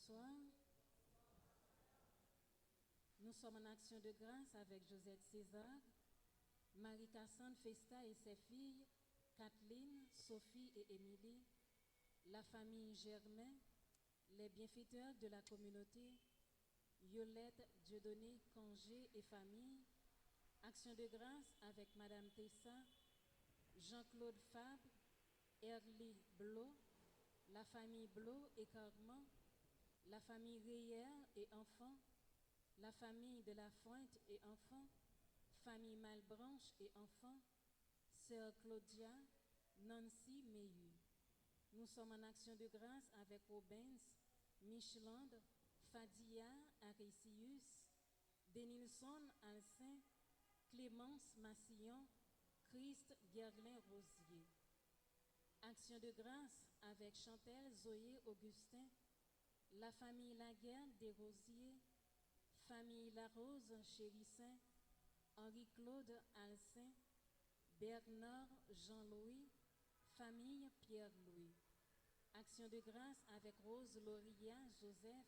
bonsoir. Nous sommes en action de grâce avec Josette César, Marie-Cassandre Festa et ses filles, Kathleen, Sophie et Émilie, la famille Germain, les bienfaiteurs de la communauté, Violette, Dieudonné, Congé et famille, action de grâce avec Madame Tessa, Jean-Claude Fabre, Erly Blo, la famille Blo et Carman, la famille Reyer et enfants, la famille de la Fointe et enfants, famille Malbranche et enfants, sœur Claudia, Nancy Meyu. Nous sommes en action de grâce avec Robens, Micheland, Fadia, Aricius, Denilson, Alcin, Clémence Massillon, Christ Guerlain Rosier. Action de grâce avec Chantal, Zoé, Augustin, la famille Laguerre des Rosiers, famille Larose, Chérissin, Henri-Claude Alcin, Bernard Jean-Louis, famille Pierre-Louis. Action de grâce avec Rose Loria, Joseph,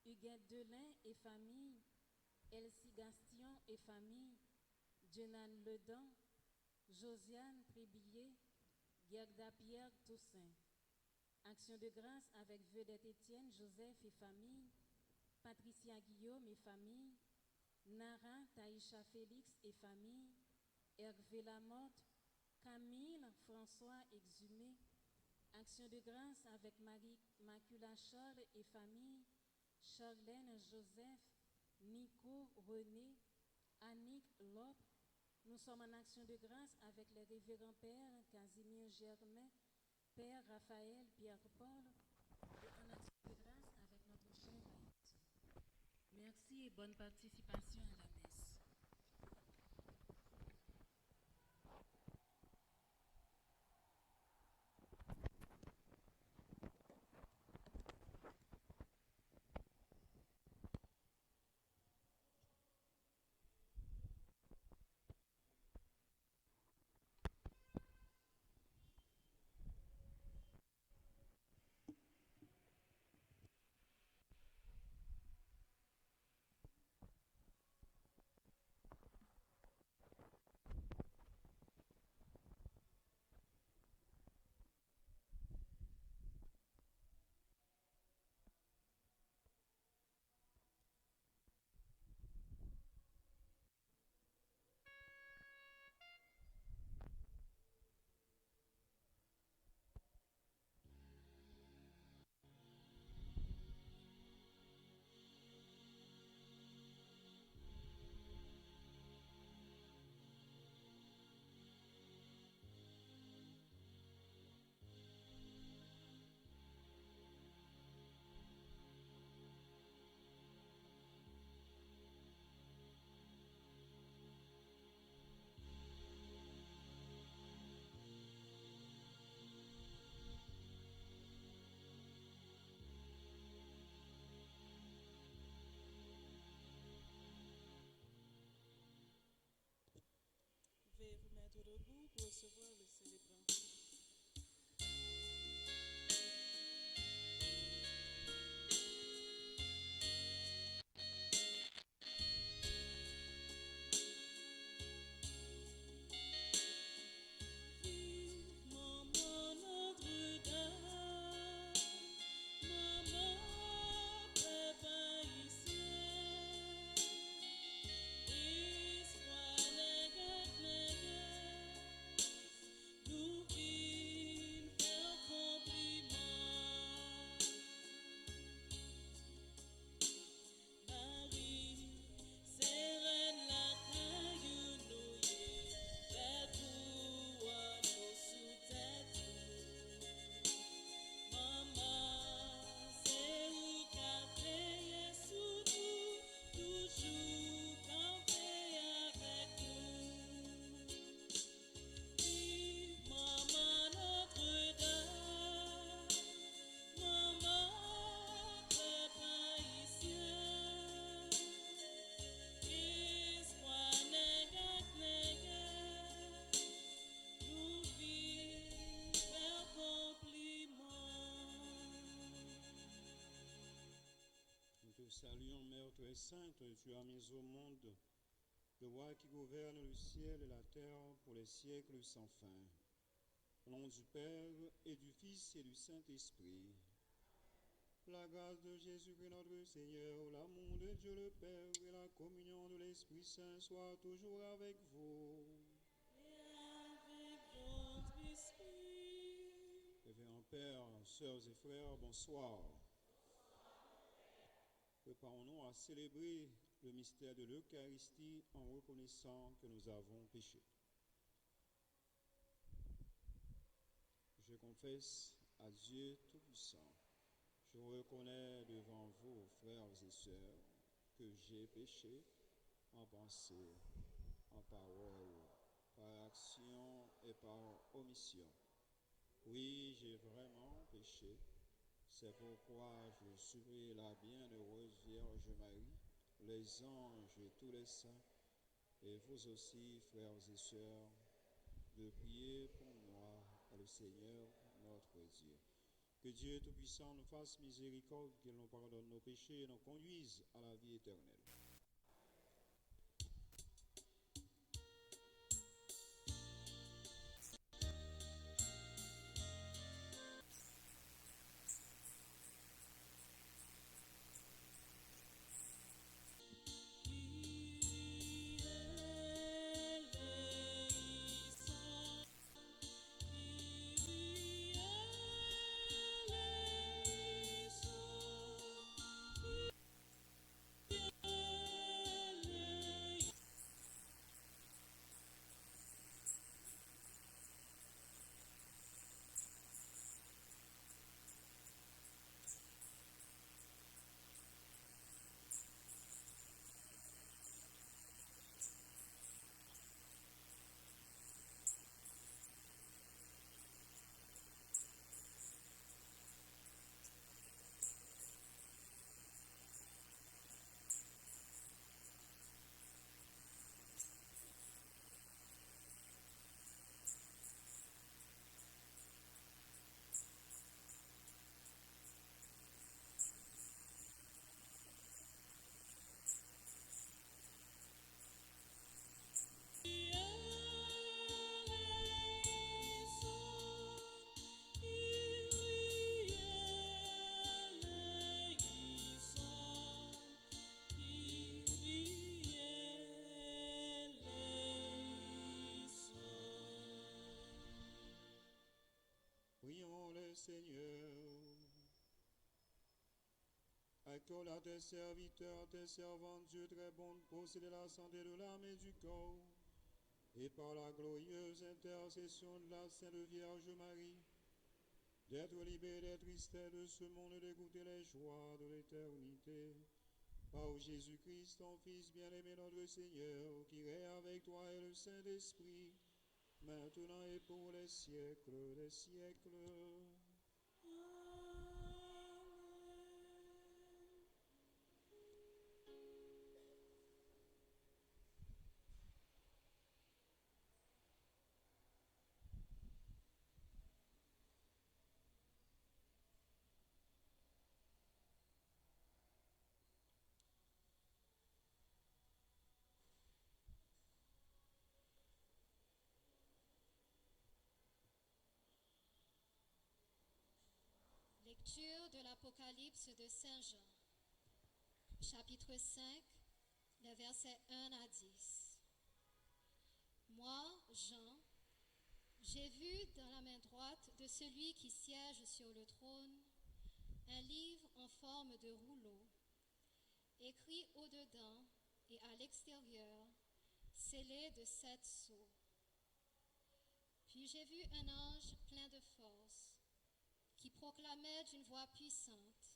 Huguette Delin et famille, Elsie Gastion et famille, Jenan Ledan, Josiane Trébillet, Gerda Pierre Toussaint. Action de grâce avec Vedette Étienne, Joseph et famille, Patricia Guillaume et famille, Nara Taïcha Félix et famille, Hervé Lamotte, Camille François Exhumé. Action de grâce avec Marie Macula Charles et famille, Charlène Joseph, Nico René, Annick Lop. Nous sommes en action de grâce avec les révérends pères Casimir Germain, Père Raphaël Pierre-Paul, et en action de grâce avec notre cher Haïti. Merci et bonne participation à la messe. Veuillez vous mettre debout pour recevoir le célébrant. Vivement Notre-Dame, maman, papa ici, espoir les gars, saluons, Mère très sainte, tu as mis au monde le roi qui gouverne le ciel et la terre pour les siècles sans fin. Au nom du Père et du Fils et du Saint-Esprit. La grâce de Jésus-Christ notre Seigneur, l'amour de Dieu le Père et la communion de l'Esprit Saint soient toujours avec vous. Et avec votre esprit. Révérends Père, sœurs et frères, bonsoir. Préparons-nous à célébrer le mystère de l'Eucharistie en reconnaissant que nous avons péché. Je confesse à Dieu Tout-Puissant, je reconnais devant vous, frères et sœurs, que j'ai péché en pensée, en parole, par action et par omission. Oui, j'ai vraiment péché. C'est pourquoi je supplie la bienheureuse Vierge Marie, les anges et tous les saints, et vous aussi, frères et sœurs, de prier pour moi à le Seigneur notre Dieu. Que Dieu Tout-Puissant nous fasse miséricorde, qu'il nous pardonne nos péchés et nous conduise à la vie éternelle. Prions le Seigneur. Accorde à tes serviteurs, tes servantes, Dieu très bon, de posséder la santé de l'âme et du corps, et par la glorieuse intercession de la Sainte Vierge Marie, d'être libérés des tristesses de ce monde et de goûter les joies de l'éternité. Par Jésus-Christ, ton Fils bien-aimé, notre Seigneur, qui règne avec toi et le Saint-Esprit, maintenant et pour les siècles des siècles. Lecture de l'Apocalypse de Saint Jean, chapitre 5, les versets 1 à 10. Moi, Jean, j'ai vu dans la main droite de celui qui siège sur le trône un livre en forme de rouleau, écrit au-dedans et à l'extérieur, scellé de 7 sceaux. Puis j'ai vu un ange plein de force, qui proclamait d'une voix puissante: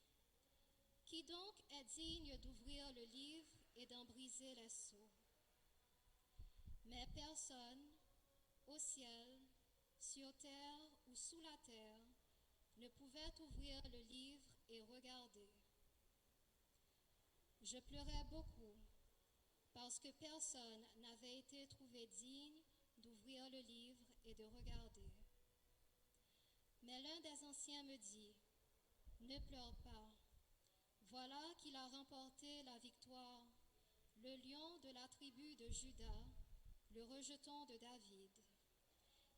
Qui donc est digne d'ouvrir le livre et d'en briser les sceaux? Mais personne, au ciel, sur terre ou sous la terre, ne pouvait ouvrir le livre et regarder. Je pleurais beaucoup, parce que personne n'avait été trouvé digne d'ouvrir le livre et de regarder. Mais l'un des anciens me dit: Ne pleure pas, voilà qu'il a a remporté la victoire, le lion de la tribu de Juda, le rejeton de David.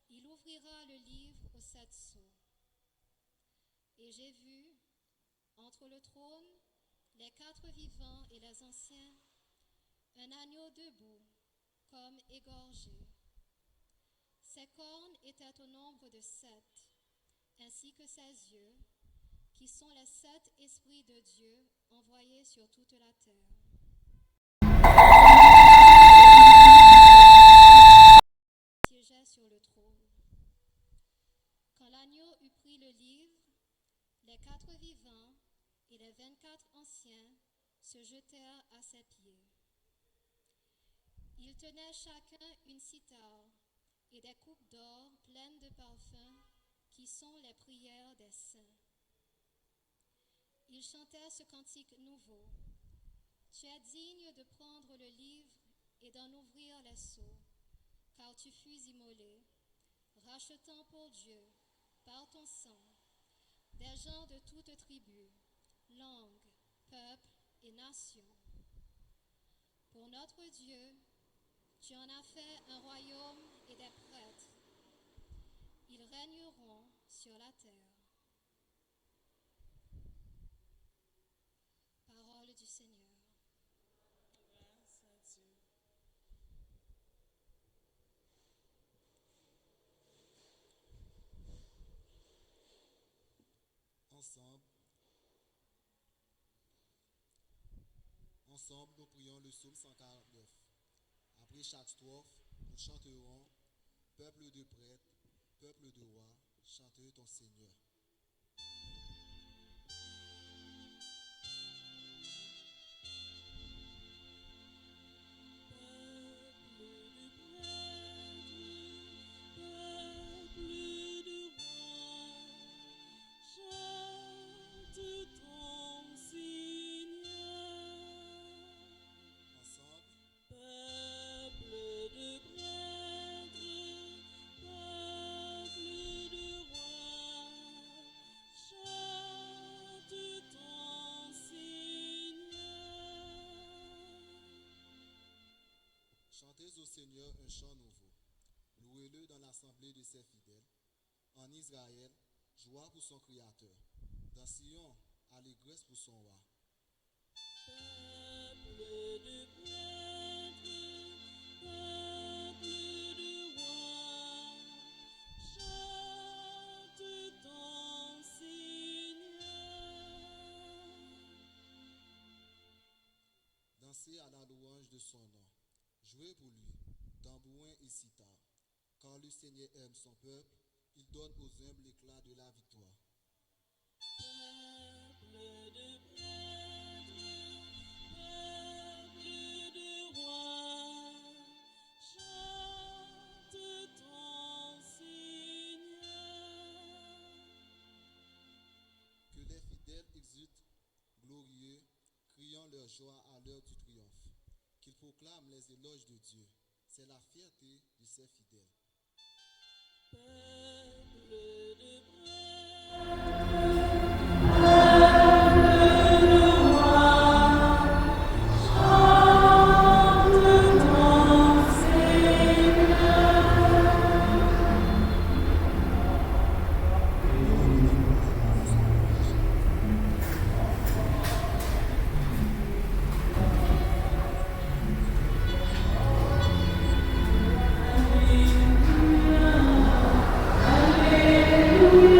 Il ouvrira le livre aux 7 sceaux. Et j'ai vu, entre le trône, les 4 vivants et les anciens, un agneau debout, comme égorgé. Ses cornes étaient au nombre de 7, ainsi que ses yeux, qui sont les 7 esprits de Dieu envoyés sur toute la terre. Siégeait sur le trône. Quand l'agneau eut pris le livre, les 4 vivants et les 24 anciens se jetèrent à ses pieds. Ils tenaient chacun une cithare et des coupes d'or pleines de parfums qui sont les prières des saints. Ils chantaient ce cantique nouveau. Tu es digne de prendre le livre et d'en ouvrir les sceaux, car tu fus immolé, rachetant pour Dieu, par ton sang, des gens de toutes tribus, langues, peuples et nations. Pour notre Dieu, tu en as fait un royaume et des prêtres. Ils régneront sur la terre. Parole du Seigneur. Grâce à Dieu. Ensemble, nous prions le psaume 149. Après chaque strophe, nous chanterons « Peuple de prêtres, peuple de rois, chante ton Seigneur ». Chantez au Seigneur un chant nouveau. Louez-le dans l'assemblée de ses fidèles. En Israël, joie pour son Créateur. Dans Sion, allégresse pour son roi. Peuple de prêtres, peuple de rois, chante ton Seigneur. Dansez à la louange de son nom. Jouez pour lui, tambourin et sitar. Quand le Seigneur aime son peuple, il donne aux humbles l'éclat de la victoire. Peuple de prêtres, peuple de rois, chante ton Seigneur. Que les fidèles exultent, glorieux, criant leur joie à l'heure du triomphe. Qu'ils proclament les éloges de Dieu. C'est la fierté de ses fidèles. Peuple de prêtres, Alléluia.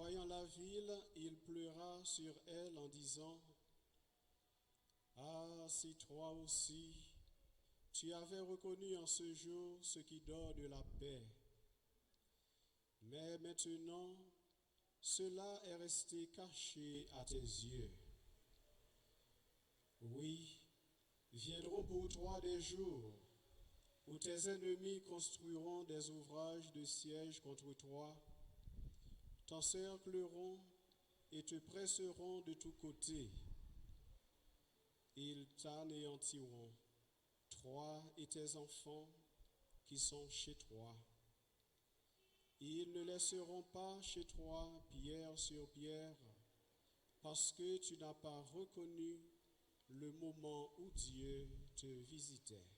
voyant la ville, il pleura sur elle en disant, « Ah, si toi aussi, tu avais reconnu en ce jour ce qui donne la paix. Mais maintenant, cela est resté caché à tes yeux. Oui, viendront pour toi des jours où tes ennemis construiront des ouvrages de siège contre toi, t'encercleront et te presseront de tous côtés. Ils t'anéantiront, toi et tes enfants qui sont chez toi. Ils ne laisseront pas chez toi pierre sur pierre, parce que tu n'as pas reconnu le moment où Dieu te visitait.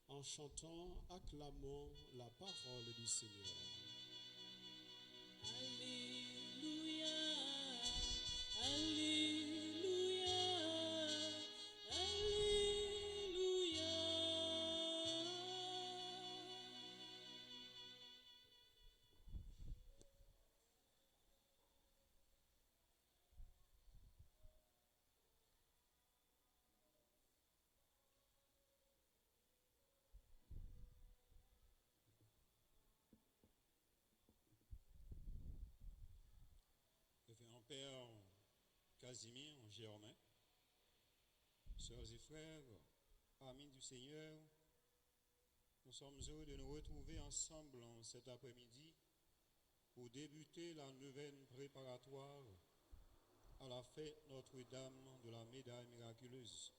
En chantant, acclamons la parole du Seigneur. Alléluia, Alléluia, Alléluia. Révérend Père Casimir Germain, sœurs et frères, amis du Seigneur, nous sommes heureux de nous retrouver ensemble cet après-midi pour débuter la neuvaine préparatoire à la fête Notre-Dame de la Médaille miraculeuse,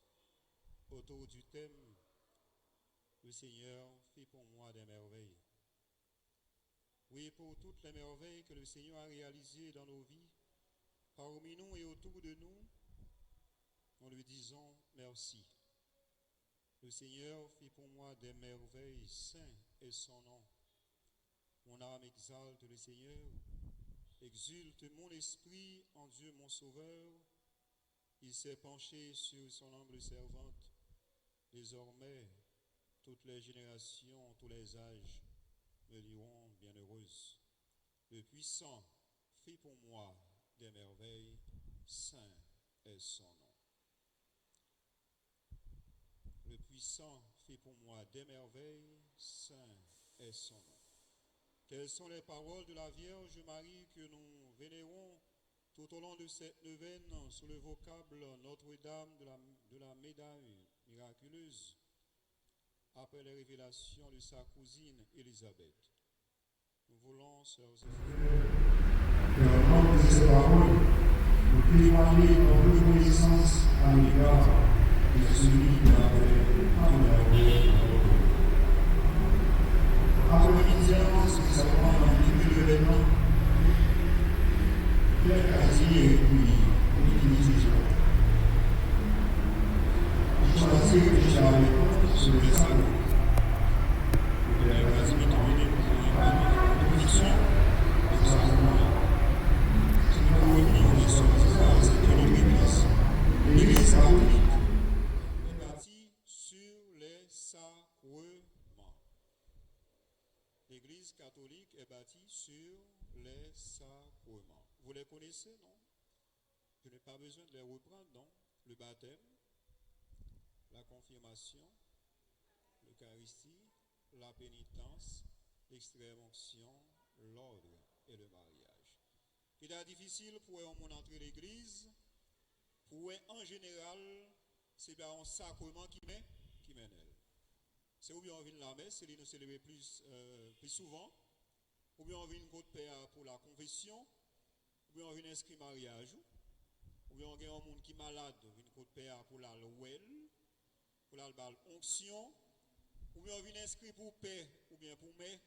autour du thème « Le Seigneur fait pour moi des merveilles ». Oui, pour toutes les merveilles que le Seigneur a réalisées dans nos vies, parmi nous et autour de nous, nous lui disons merci. Le Seigneur fait pour moi des merveilles, saint est son nom. Mon âme exalte le Seigneur, exulte mon esprit en Dieu mon Sauveur. Il s'est penché sur son humble servante. Désormais, toutes les générations, tous les âges me diront bienheureuse. Le puissant fait pour moi des merveilles, saint est son nom. Le puissant fait pour moi des merveilles, saint est son nom. Telles sont les paroles de la Vierge Marie que nous vénérons tout au long de cette neuvaine sous le vocable Notre-Dame de la Médaille miraculeuse, après les révélations de sa cousine Élisabeth. Nous voulons, sœurs et frères, de ces paroles, nous témoigner notre reconnaissance à l'égard de celui qui a fait tant de merveilles. Après l'évidence que nous avons dans le début de l'événement, Pierre Casimir et puis l'utilisation. Il choisit que j'avais sur le salon. Pierre Casimir est venu pour une conviction et ça l'Église catholique est bâtie sur les sacrements. L'Église catholique est bâtie sur les sacrements. Vous les connaissez, non? Je n'ai pas besoin de les reprendre, non? Le baptême, la confirmation, l'Eucharistie, la pénitence, l'extrême-onction, l'ordre et le mariage. Il est difficile pour un monde entrer l'église, pour en général, c'est un sacrement qui mène elle. C'est ou bien on vient de la messe, c'est nous célébrer plus souvent, ou bien on vient de côte père pour la confession, ou bien on vient inscrire mariage, ou bien on a un monde qui est malade, on vient de côte père pour la louelle, pour la onction, ou bien on vient inscrire pour paix, ou bien pour mai,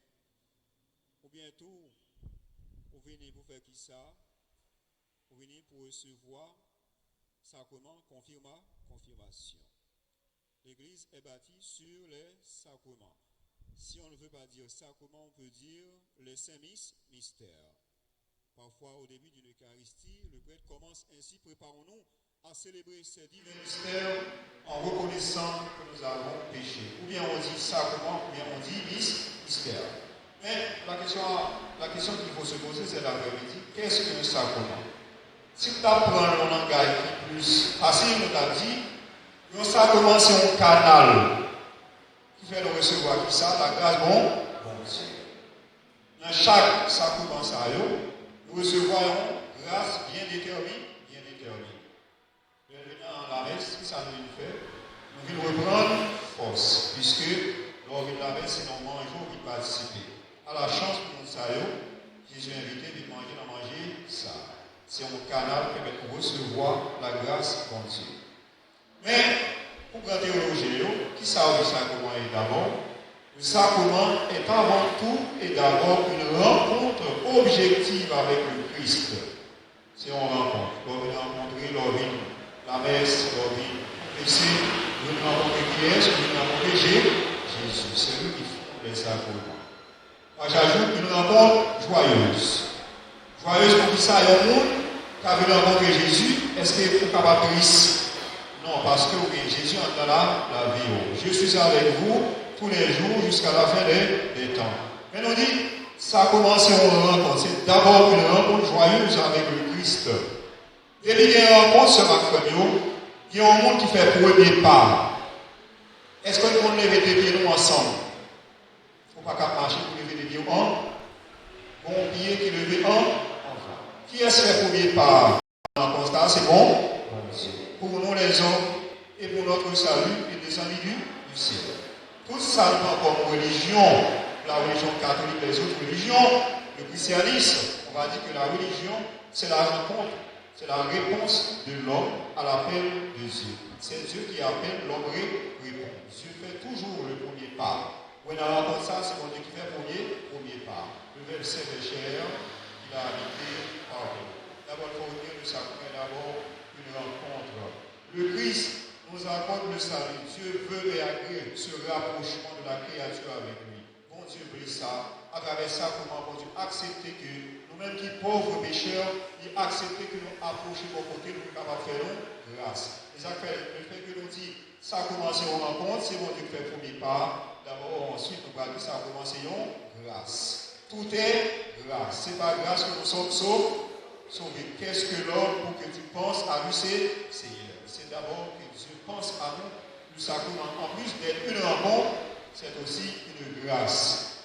ou bien tout. Vous venez pour faire qui ça? Vous venez pour recevoir sacrement, confirmation. L'église est bâtie sur les sacrements. Si on ne veut pas dire sacrement, on peut dire les saints mystères. Parfois, au début d'une Eucharistie, le prêtre commence ainsi: préparons-nous à célébrer ces divins mystères en reconnaissant que nous avons péché. Ou bien on dit sacrement, ou bien on dit mystère. Mais la question qu'il faut se poser, c'est l'après-midi. Qu'est-ce qu'un sacrement? Si tu apprends le langage qui est plus facile, on t'a dit, un sacrement, c'est un canal qui fait nous recevoir qui ça, la grâce, bon Dieu. Dans chaque sacrement, nous recevons une grâce bien déterminée. Dans la messe, si ça nous fait, nous voulons reprendre force, puisque lors de la messe, c'est nous mangeons et participer. À la chance pour nous, Jésus a invité de manger ça. C'est un canal qui permet de recevoir la grâce de Dieu. Mais, pour grand théologien, qui savent le sacrement est d'abord? Le sacrement est avant tout et d'abord une rencontre objective avec le Christ. C'est une rencontre. Lors de rencontrer, lors de la messe, lors de confesser, nous rencontrer qui est, nous rencontrer Jésus. C'est lui qui fait les sacrements. Moi, j'ajoute une rencontre joyeuse. Joyeuse pour qui ça, il y a un monde qui a vu rencontrer Jésus. Est-ce qu'il est capable de triste? Non, parce que Jésus est dans la vie. Je suis avec vous tous les jours jusqu'à la fin des temps. Mais on dit, ça a commencé une rencontre. C'est d'abord une rencontre joyeuse avec le Christ. Depuis qu'il y a une rencontre, ce matin, il y a un monde qui fait premier pas. Est-ce que nous pouvons lever des pieds nous ensemble? Il ne faut pas marcher pour lever des pieds en. Bon pied qui levé en. Qui est-ce qui fait premier pas? Dans le constat, c'est bon. Pour nous les hommes et pour notre salut et descendu du ciel. Tout ça nous comme religion, la religion catholique, les autres religions, le christianisme, on va dire que la religion, c'est la rencontre, c'est la réponse de l'homme à l'appel de Dieu. C'est Dieu qui appelle, l'homme répond. Dieu fait toujours le premier pas. When on rencontre ça, c'est mon Dieu qui fait le premier pas. Le verset de chair, il a habité par nous. D'abord, il faut retenir le sacrement, d'abord une rencontre. Le Christ nous accorde le salut. Dieu veut et agrée ce rapprochement de la créature avec lui. Bon Dieu brise ça. À travers ça, comment bon Dieu accepter que nous-mêmes qui pauvres pécheurs, il accepter que nous approchions au côté, nous sommes capables de faire nous grâce. Et ça fait le fait que nous dit, ça a commencé en rencontre, c'est bon Dieu qui fait le premier pas. D'abord, ensuite, nous parlons que ça a commencé en grâce. Tout est grâce. Ce n'est pas grâce que nous sommes sauvés. Qu'est-ce que l'homme pour que tu penses à lui, c'est d'abord que Dieu pense à nous. Le sacrement, en plus d'être une rencontre, c'est aussi une grâce.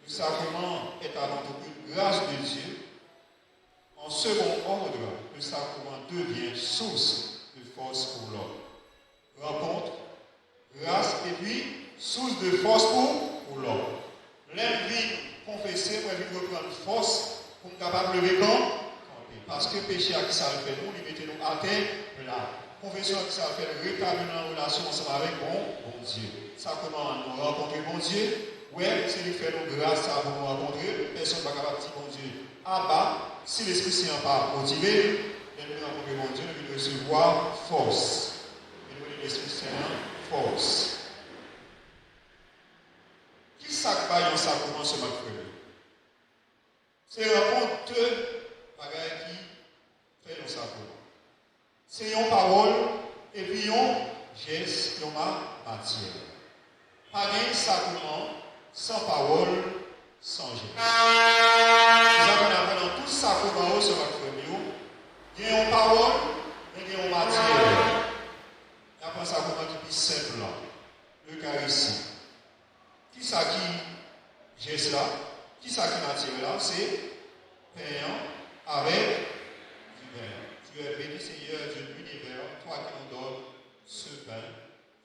Le sacrement est avant tout une grâce de Dieu. En second ordre, le sacrement devient source de force pour l'homme. Rencontre, grâce et puis source de force pour l'homme. L'invite confesser pour lui reprendre force pour être capable de lever quand? Parce que péché à qui ça le fait nous, lui mettez nous à terre là. Confession à qui ça le fait rétablir en relation ensemble avec bon Dieu. Ça comment nous rencontrer bon Dieu? Oui, c'est lui fait nous grâce à vous nous rencontrer. Personne ne va capable de dire bon Dieu. Ah bah, si l'Esprit Saint n'est pas motivé, nous rencontrer bon Dieu, nous recevoir force. Et nous l'Esprit Saint force. Qui s'accompagne un sacrement ce matin? C'est rencontre bagaille qui fait le sacrement. C'est une parole et puis un geste, une matière. Pas de sacrement sans parole, sans geste. Nous avons dans tout sacrement sur notre famille, il y a une parole et il y a une matière. Il y a un sacrement qui est plus simple, l'Eucharistie. Qui ça qui geste là? Qui ça qui matière là? C'est payant avec du vin. Tu es béni Seigneur Dieu de l'univers, toi qui nous donnes ce pain,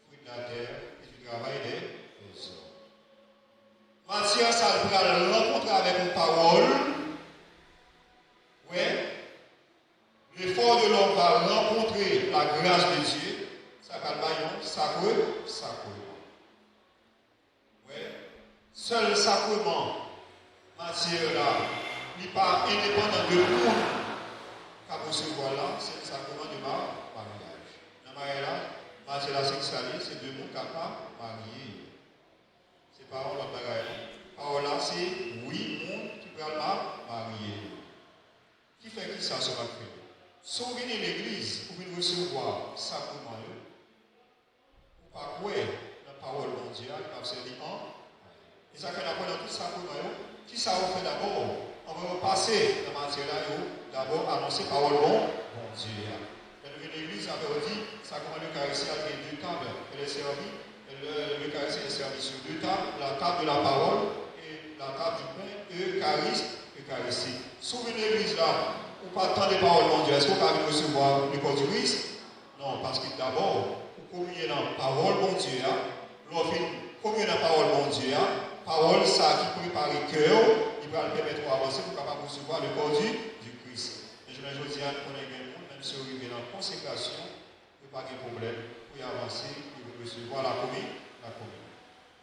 fruit de la terre et du travail des hommes. Matière, ça va le rencontrer avec une parole. Oui. L'effort de l'homme va rencontrer la grâce de Dieu. Ça va le baillon, sacrement. Oui. Seul le sacrement, matière là, n'est pas indépendant de nous. Car pour ce là, c'est le sacrement de mariage. Dans le mariage, matière la sexualité, c'est deux mots capables de marier. C'est pas on la bagaille. Parole là, c'est oui, monde qui peut marier. Qui fait qui ça sur la fête? Si vous venez à l'église pour venir recevoir sacrement, vous pas quoi la parole mondiale qui va servir en. Et ça fait la parole dans tout sacrement, Qui ça va faire d'abord? On va passer dans la matière là, d'abord annoncer parole bon Dieu. L'église avait dit, ça commence l'Eucharistie avec 2 tables. Elle est servie, l'Eucharistie est servie sur 2 tables, la table de la parole et la table du pain Eucharistique. Souvenez l'église là, ou pas tant de paroles bon Dieu, est-ce qu'on peut recevoir le corps du Christ? Non, parce que d'abord, pour communier dans la parole bon Dieu, l'on fait communier dans la parole bon Dieu, parole ça qui prépare le cœur, il va le permettre d'avancer pour capable recevoir le corps du Christ. Et je me dis à nous, même si on arrive dans la consécration, il n'y a pas de problème pour y avancer, pour recevoir la communion.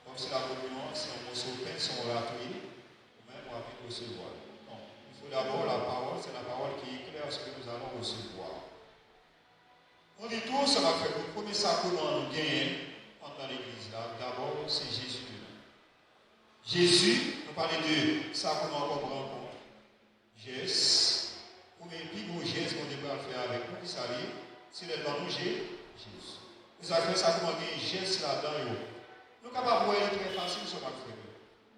Donc si la communion, c'est un morceau de pain, si on ratourne, ou même on va recevoir. Non, il faut d'abord la parole, c'est la parole qui éclaire ce que nous allons recevoir. On dit tout, ça va faire le premier sacrement nous gagnons dans l'église là. D'abord, c'est Jésus lui-même. Jésus, nous parlons de sacrement qu'on rencontre. Geste. Ou même plus gros geste qu'on devrait faire avec nous, qui s'allie, c'est le bon Jésus. Nous avons fait sacrement un geste là-dedans. Nous sommes capables de voir très facile sur notre frère.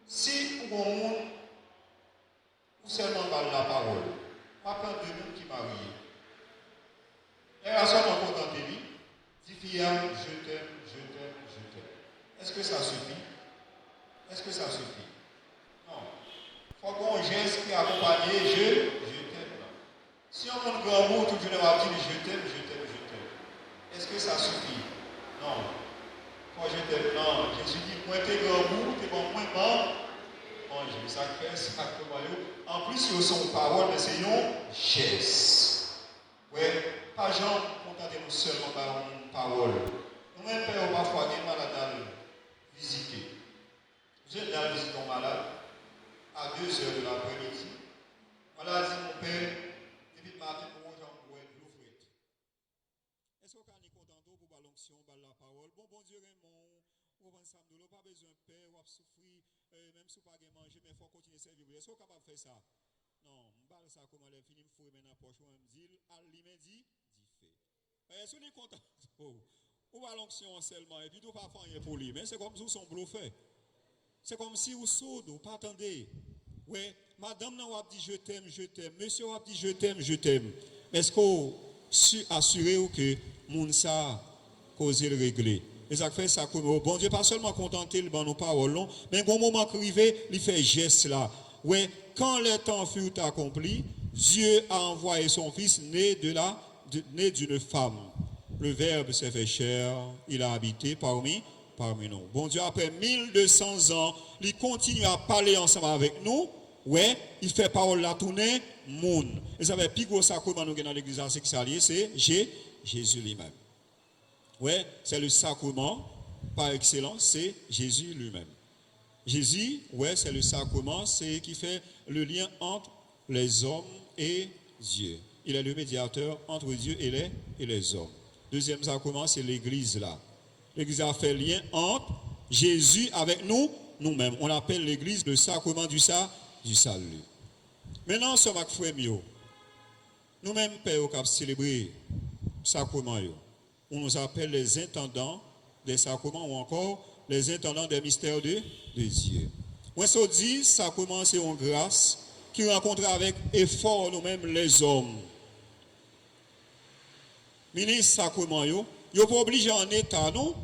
Si pour un monde, ou seulement parle la parole, pas prendre 2 mondes qui marient. Et la soeur m'a contenté, dit Fiam, je t'aime. Est-ce que ça suffit? Non. Il faut qu'on geste qui accompagne je t'aime. Si on montre grand mot, tout le monde va dire je t'aime. Est-ce que ça suffit? Non. Quand je t'aime, non. Jésus dit, moi t'es grand mot, t'es bon, moins bon. J'ai ça fait, ça comment. En plus, il y a son parole, mais c'est un geste. Ouais. Pas gens contentez-nous seulement par une parole. Nous-mêmes, père, parfois, des malades à visiter. Vous êtes dans la visite d'un malade à 2 heures de l'après-midi. Malade dit, mon père, depuis le matin, pour moi, j'en bois de l'eau frette. Est-ce qu'on est content pour l'onction, pour la parole? Bon Dieu, Raymond, on va ensemble de l'eau, pas besoin de peur, on va souffrir, même si on n'a pas manger, mais il faut continuer à servir. Est-ce qu'on est capable de faire ça? Non, je ne parle pas ça comment les filles me font maintenant pour je me dis, à l'immédiat. Si on est content, on va l'onction seulement, et puis on va pas faire pour lui. Mais c'est comme si on sont bluffés. C'est comme si on saute, on pas attendez. Oui, madame n'a pas dit je t'aime. Monsieur n'a pas dit je t'aime. Est-ce qu'on assuré que moun ça cause le régler? Et ça fait ça comme bon Dieu pas seulement contenté dans nos paroles, non, mais au moment arrivé, il fait geste là. Oui, quand le temps fut accompli, Dieu a envoyé son fils né d'une femme. Le Verbe s'est fait chair, il a habité parmi nous. Bon Dieu, après 1200 ans, il continue à parler ensemble avec nous. Ouais, il fait parole la tournée, monde. Et ça fait plus gros sacrement nous dans l'église, c'est Jésus lui-même. Ouais, c'est le sacrement par excellence, c'est Jésus lui-même. Jésus, ouais, c'est le sacrement, c'est qui fait le lien entre les hommes et Dieu. Il est le médiateur entre Dieu et les hommes. Deuxième sacrement, c'est l'église là. L'église a fait lien entre Jésus avec nous-mêmes. On appelle l'église le sacrement du salut. Maintenant, ce que frère mieux. Nous-mêmes, père, qui avons célébré le sacrement, on nous appelle les intendants des sacrements ou encore les intendants des mystères de Dieu. Moi, ça dit, sacrement, c'est une grâce qui rencontre avec effort nous-mêmes les hommes. Ministre sacrement, yo pas obligé en état, non?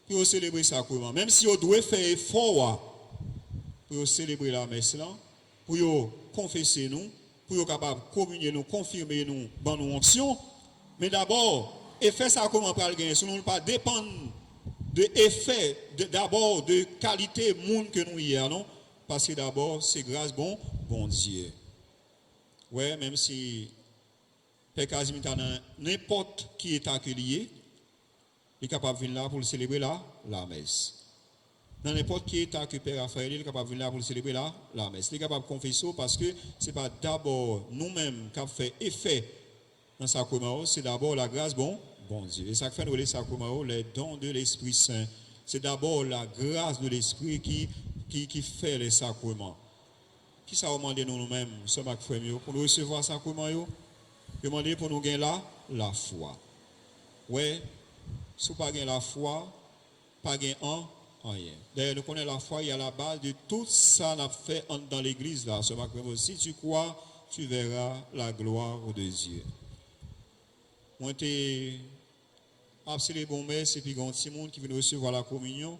Pour célébrer sacrement. Même si on doit faire effort pour célébrer la messe là, pour confesser nous, pour capable communier nous, confirmer nous dans nos actions. Mais d'abord, effet sacrement pour le gagner, sinon pas dépendre de effet, d'abord de qualité monde que nous y a, non? Parce que d'abord, c'est grâce bon Dieu. Ouais, même si Père Casimir n'importe qui est accueilli, il est capable de venir là pour célébrer la messe. Dans n'importe qui état que Père Raphaël, il est capable de venir là pour célébrer la messe. Il est capable de confesser parce que ce n'est pas d'abord nous-mêmes qui avons fait effet dans le sacrement, c'est d'abord la grâce bon Dieu. Et ça fait nous les sacrements, les dons de l'Esprit Saint. C'est d'abord la grâce de l'Esprit qui fait les sacrements. Qui ça demande nous-mêmes, ce mac frère, pour nous recevoir le sacrement? Demandez pour nous gagner la foi. Ouais, si vous n'avez pas la foi, pas gagner en rien. D'ailleurs, nous connaissons la foi, il y a la base de tout ça qu'on a fait dans l'église là. Ce matin, si tu crois, tu verras la gloire de Dieu. Moi, j'ai absolument bon messe et puis il y a un petit monde qui vient recevoir la communion.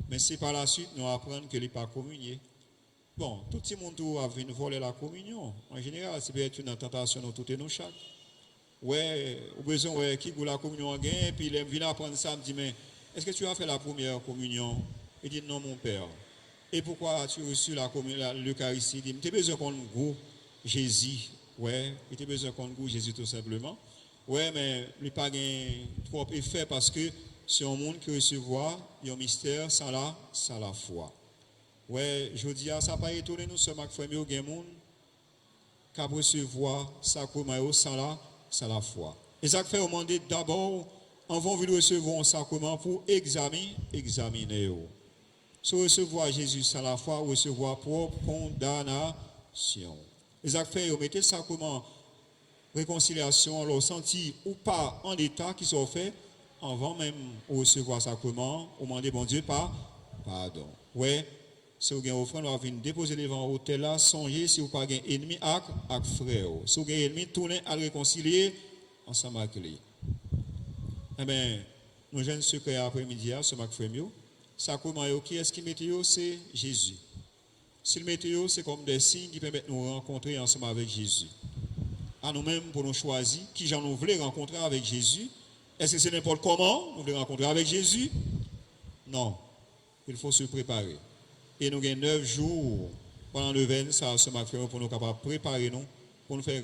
Mais c'est par la suite, nous apprenons que n'est pas communié. Bon, tout le monde a venu voler la communion. En général, c'est peut-être une tentation dans toutes nos chaque. Ouais, au besoin, ouais, qui goûte la communion en gain, puis il vient apprendre ça, me dit, mais est-ce que tu as fait la première communion? Il dit, non, mon père. Et pourquoi as-tu reçu la communion, l'Eucharistie? Il dit, tu as besoin qu'on goûte Jésus. Ouais, tu as besoin qu'on goûte Jésus tout simplement. Ouais, mais il n'y a pas trop effet parce que c'est un monde qui recevoir, il y a un mystère sans la foi. Ouais, je dis, ça n'a pas étonné nous, ce matin, il y a un monde qui a recevoir sacrement sans la foi. Et ça fait demander d'abord, avant de recevoir un sacrement pour examiner. Si recevoir Jésus sans la foi, recevoir propre condamnation. Et ça fait mettre le sacrement réconciliation, alors senti ou pas en état qui sont faits avant même de recevoir le sacrement, on demande bon Dieu pardon. Ouais. Si vous avez une offrande, vous venez déposer devant l'hôtel là, songez si vous n'avez pas ennemi avec frère. Si vous avez ennemi, tournez à le réconcilier ensemble avec lui. Eh bien, nos jeunes secrets après-midi, ce matin, sacrement, qui est-ce qui met c'est Jésus. Si le météo, c'est comme des signes qui permettent de nous rencontrer ensemble avec Jésus. À nous-mêmes, pour nous choisir, qui j'en nous voulons rencontrer avec Jésus. Est-ce que c'est n'importe comment nous voulons rencontrer avec Jésus? Non. Il faut se préparer. Et nous avons 9 jours pendant le 20, ça, ce matin, pour nous capables de préparer nous, pour nous faire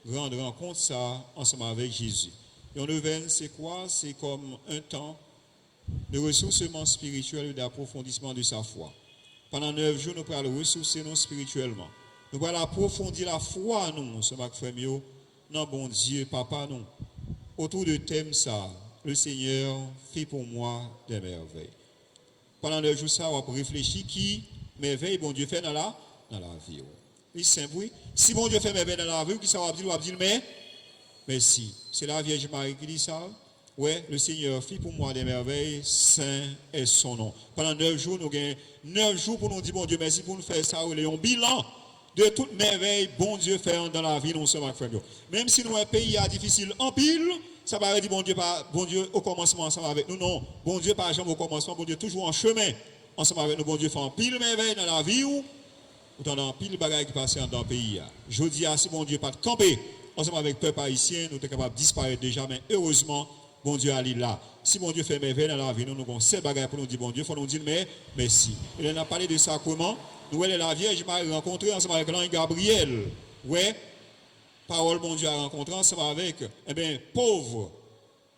grande rencontre ça ensemble avec Jésus. Et le 20, c'est quoi? C'est comme un temps de ressourcement spirituel et d'approfondissement de sa foi. Pendant 9 jours, nous allons ressourcer nous spirituellement. Nous allons approfondir la foi, nous, ce matin, non, bon Dieu, papa, nous. Autour de thème ça, le Seigneur fait pour moi des merveilles. Pendant 9 jours, ça, on va réfléchir qui merveille bon Dieu fait dans la vie. C'est simple, oui. Si bon Dieu fait merveille dans la vie, qui ça va dire, mais si. C'est la Vierge Marie qui dit ça. Ouais, le Seigneur fit pour moi des merveilles, saint est son nom. Pendant 9 jours, nous avons 9 jours pour nous dire, bon Dieu, merci pour nous faire ça, un bilan de toute merveille, bon Dieu fait dans la vie, nous sommes frères. Même si nous un pays difficile en pile, ça va dire, bon Dieu au commencement ensemble avec nous. Non, bon Dieu pas jamais au commencement, bon Dieu toujours en chemin ensemble avec nous. Bon Dieu fait en pile merveille dans la vie, ou dans pile bagaille qui passe dans le pays. Je dis, si bon Dieu pas de camper ensemble avec le peuple haïtien, nous sommes capables de disparaître déjà, mais heureusement, bon Dieu est là. Si bon Dieu fait merveille dans la vie, nous avons 7 bagailles pour nous dire bon Dieu, il faut nous dire merci. Il en a parlé de sacrement. Nous avons la Vierge Marie rencontrée ensemble avec l'ange Gabriel. Ouais, parole mon Dieu a rencontré ensemble avec,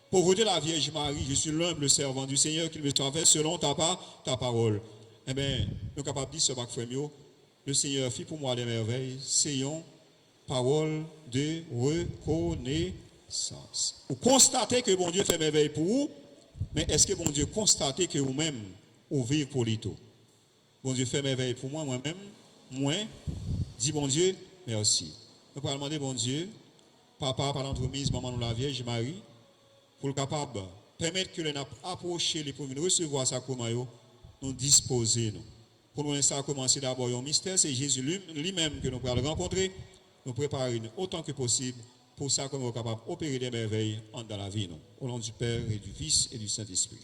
pauvreté de la Vierge Marie, je suis l'humble servant du Seigneur qui me soit fait selon ta parole. Nous sommes capables de dire ce bac le Seigneur fit pour moi des merveilles, c'est une parole de reconnaissance. Vous constatez que bon Dieu fait merveille pour vous, mais est-ce que bon Dieu constate que vous-même, vous vivez pour lui tout? Bon Dieu fait merveille pour moi-même, dis bon Dieu, merci. Nous allons demander bon Dieu, papa par l'entremise, maman nous la Vierge Marie, pour le capable, permettre que nous approchions les pour nous recevoir sacrement, nous disposer nous. Pour nous ça commencer d'abord un mystère, c'est Jésus lui-même que nous allons rencontrer, nous préparer autant que possible pour ça que nous sommes capables d'opérer des merveilles dans la vie, nous. Au nom du Père et du Fils et du Saint-Esprit.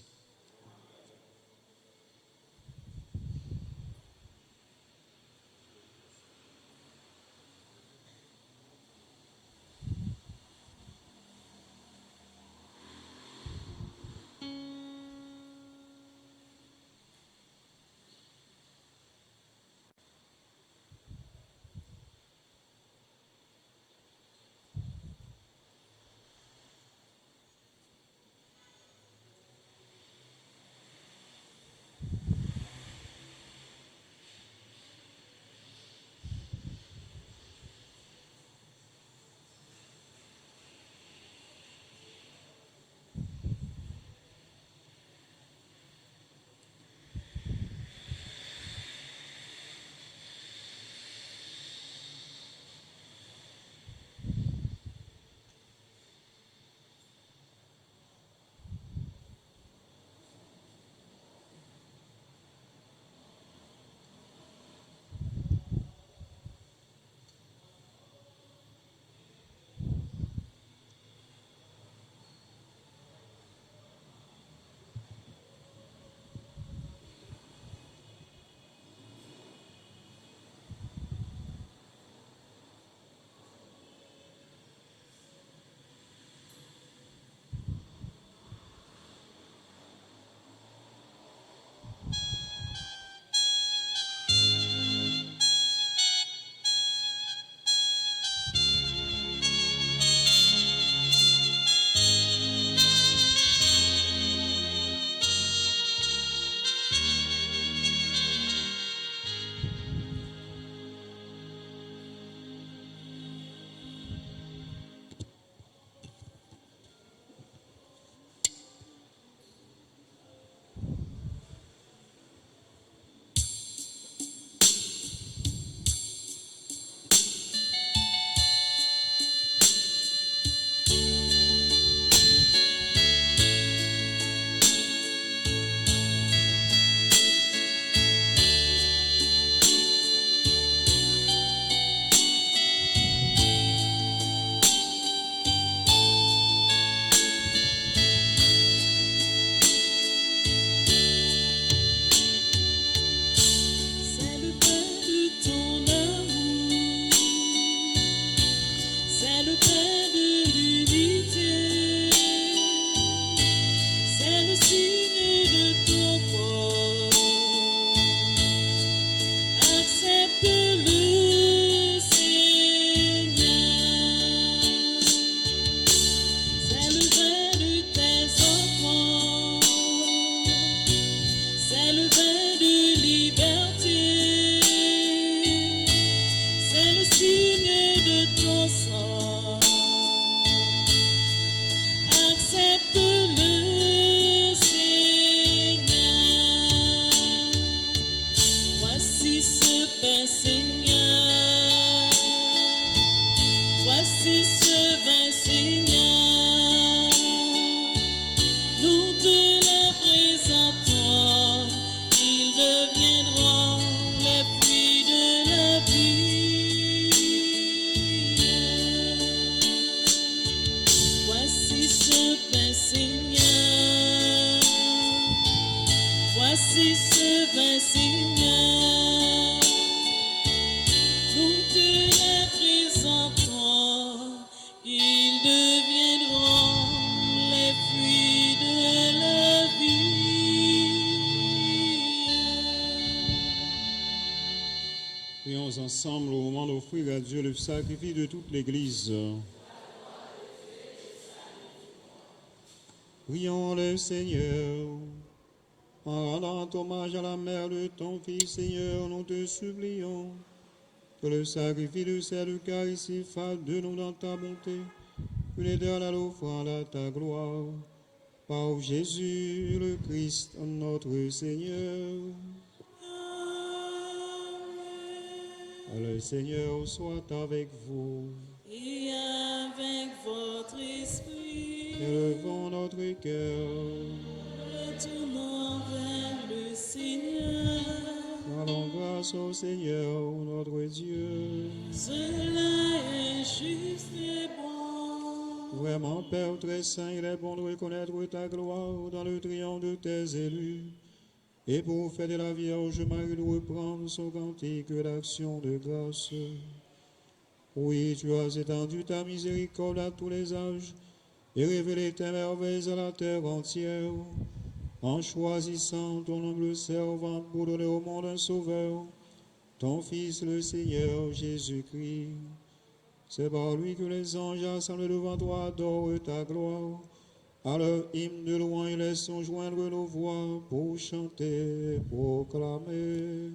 ensemble au moment d'offrir à Dieu le sacrifice de toute l'Église. Prions le Seigneur. En rendant hommage à la mère de ton Fils, Seigneur, nous te supplions que le sacrifice de cette Eucharistie fasse de nous dans ta bonté une éternelle offrande à ta gloire. Par Jésus le Christ, notre Seigneur. Le Seigneur soit avec vous. Et avec votre esprit, Élevons notre cœur. retournons vers le Seigneur. Rendons grâce au Seigneur, notre Dieu. Cela est juste et bon. Vraiment, Père très saint, il est bon de reconnaître ta gloire dans le triomphe de tes élus. Et pour fêter la Vierge Marie, de reprendre son cantique d'action de grâce. Oui, tu as étendu ta miséricorde à tous les âges et révélé tes merveilles à la terre entière, en choisissant ton humble servant pour donner au monde un sauveur, ton Fils le Seigneur Jésus-Christ. C'est par lui que les anges assemblés devant toi adorent ta gloire. À leur hymne de louange, laissons joindre nos voix pour chanter et proclamer.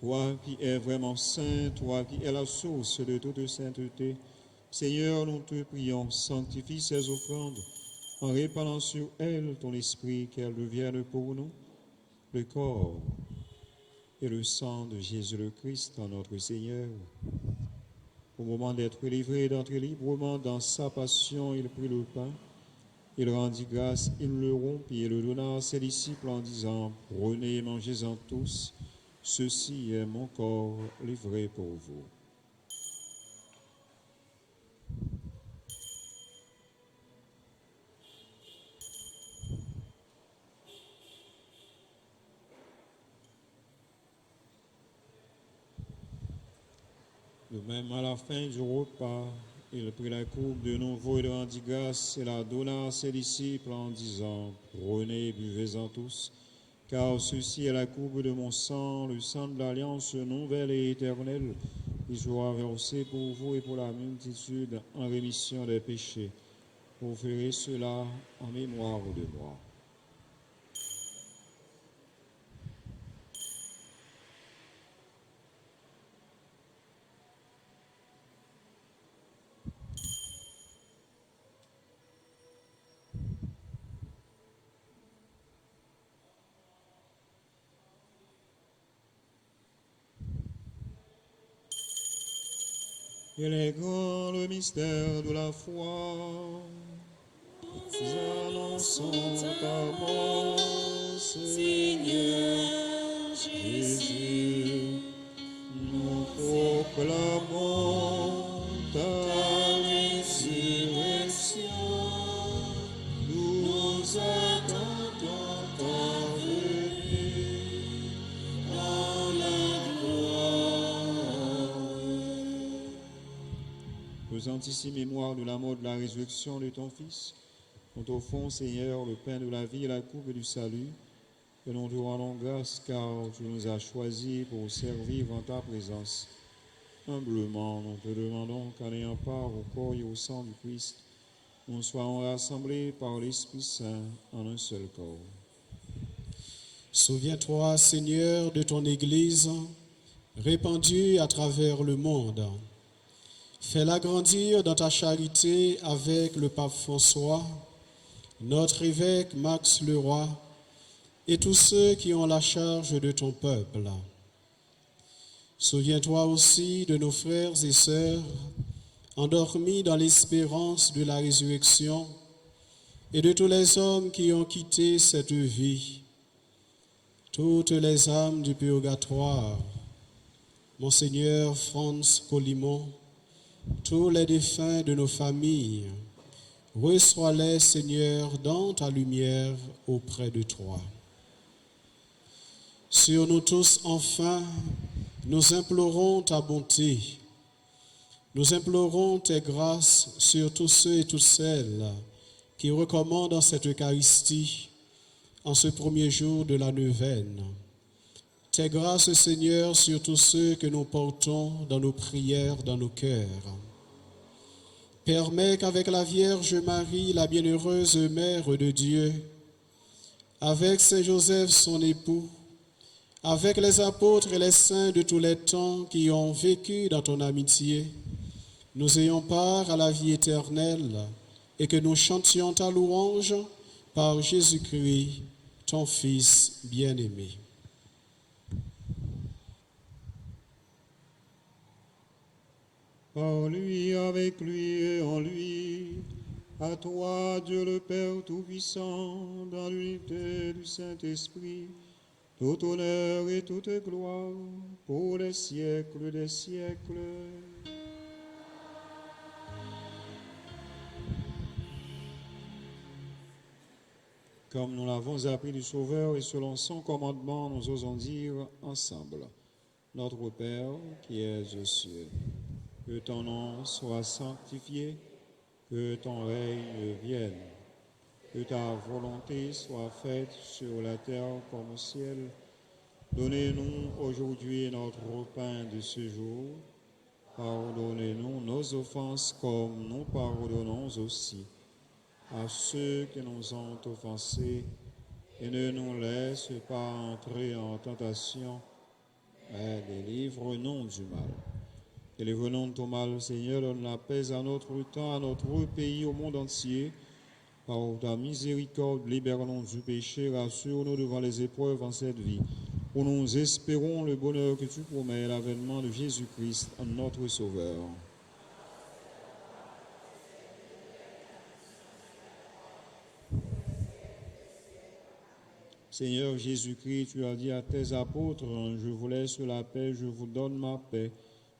Toi qui es vraiment saint, toi qui es la source de toute sainteté, Seigneur, nous te prions, sanctifie ces offrandes en répandant sur elles ton esprit, qu'elles deviennent pour nous le corps et le sang de Jésus le Christ, notre Seigneur. Au moment d'être livré et d'entrer librement dans sa passion, il prit le pain, il rendit grâce, il le rompit et le donna à ses disciples en disant, « Prenez et mangez-en tous, ceci est mon corps livré pour vous. » De même, à la fin du repas, il prit la coupe de nouveau et rendit grâce et la donna à ses disciples en disant, « Prenez et buvez-en tous, car ceci est la coupe de mon sang, le sang de l'alliance nouvelle et éternelle, qui sera versé pour vous et pour la multitude en rémission des péchés. Vous ferez cela en mémoire de moi. » Il est grand le mystère de la foi. Nous annonçons ta mort, Seigneur Jésus, nous proclamons ta résurrection. Nous attendons ta venue dans la gloire. faisant ici mémoire de la mort, de la résurrection de ton Fils, nous t'offrons, Seigneur, le pain de la vie et la coupe du salut, et nous te rendons grâce car tu nous as choisis pour servir en ta présence. Humblement, nous te demandons qu'en ayant part au corps et au sang du Christ, nous soyons rassemblés par l'Esprit Saint en un seul corps. Souviens-toi, Seigneur, de ton Église répandue à travers le monde. Fais-la grandir dans ta charité avec le pape François, notre évêque Max Leroy et tous ceux qui ont la charge de ton peuple. Souviens-toi aussi de nos frères et sœurs endormis dans l'espérance de la résurrection et de tous les hommes qui ont quitté cette vie, toutes les âmes du purgatoire, Monseigneur Franz Colimon, tous les défunts de nos familles, reçois-les, Seigneur, dans ta lumière auprès de toi. Sur nous tous, enfin, nous implorons ta bonté. Nous implorons tes grâces sur tous ceux et toutes celles qui recommandent en cette Eucharistie en ce premier jour de la neuvaine. Tes grâces, Seigneur, sur tous ceux que nous portons dans nos prières, dans nos cœurs. Permets qu'avec la Vierge Marie, la bienheureuse Mère de Dieu, avec Saint Joseph, son époux, avec les apôtres et les saints de tous les temps qui ont vécu dans ton amitié, nous ayons part à la vie éternelle et que nous chantions ta louange par Jésus-Christ, ton Fils bien-aimé. Par lui, avec lui et en lui, à toi, Dieu le Père Tout-Puissant, dans l'unité du Saint-Esprit, tout honneur et toute gloire pour les siècles des siècles. Comme nous l'avons appris du Sauveur et selon son commandement, nous osons dire ensemble, Notre Père qui es aux cieux, que ton nom soit sanctifié, que ton règne vienne, que ta volonté soit faite sur la terre comme au ciel. Donnez-nous aujourd'hui notre pain de ce jour. Pardonnez-nous nos offenses comme nous pardonnons aussi à ceux qui nous ont offensés, et ne nous laisse pas entrer en tentation, mais délivre-nous du mal. Délivre-nous de ton mal, Seigneur, donne la paix à notre temps, à notre pays, au monde entier. Par ta miséricorde, libère-nous du péché, rassure-nous devant les épreuves en cette vie, où nous espérons le bonheur que tu promets, l'avènement de Jésus-Christ, notre Sauveur. Seigneur Jésus-Christ, tu as dit à tes apôtres, je vous laisse la paix, je vous donne ma paix.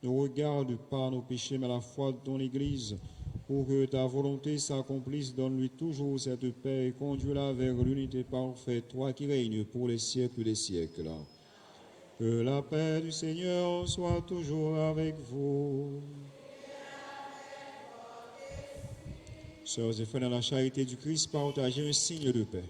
Ne regarde pas nos péchés, mais la foi de ton Église. Pour que ta volonté s'accomplisse, donne-lui toujours cette paix et conduis-la vers l'unité parfaite, toi qui règnes pour les siècles des siècles. Que la paix du Seigneur soit toujours avec vous. Sœurs et frères, dans la charité du Christ, partagez un signe de paix.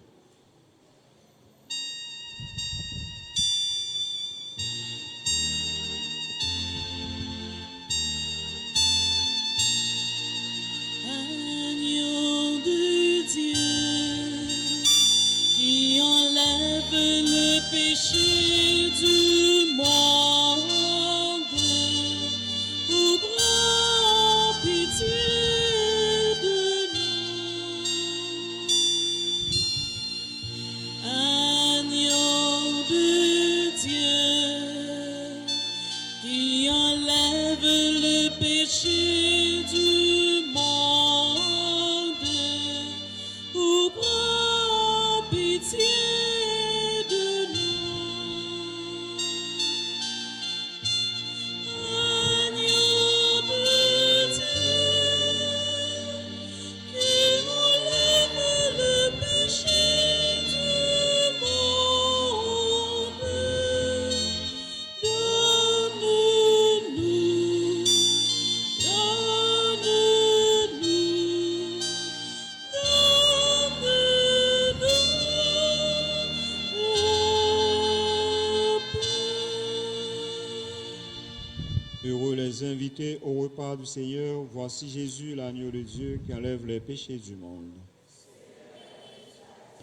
invités au repas du Seigneur, voici Jésus, l'agneau de Dieu, qui enlève les péchés du monde.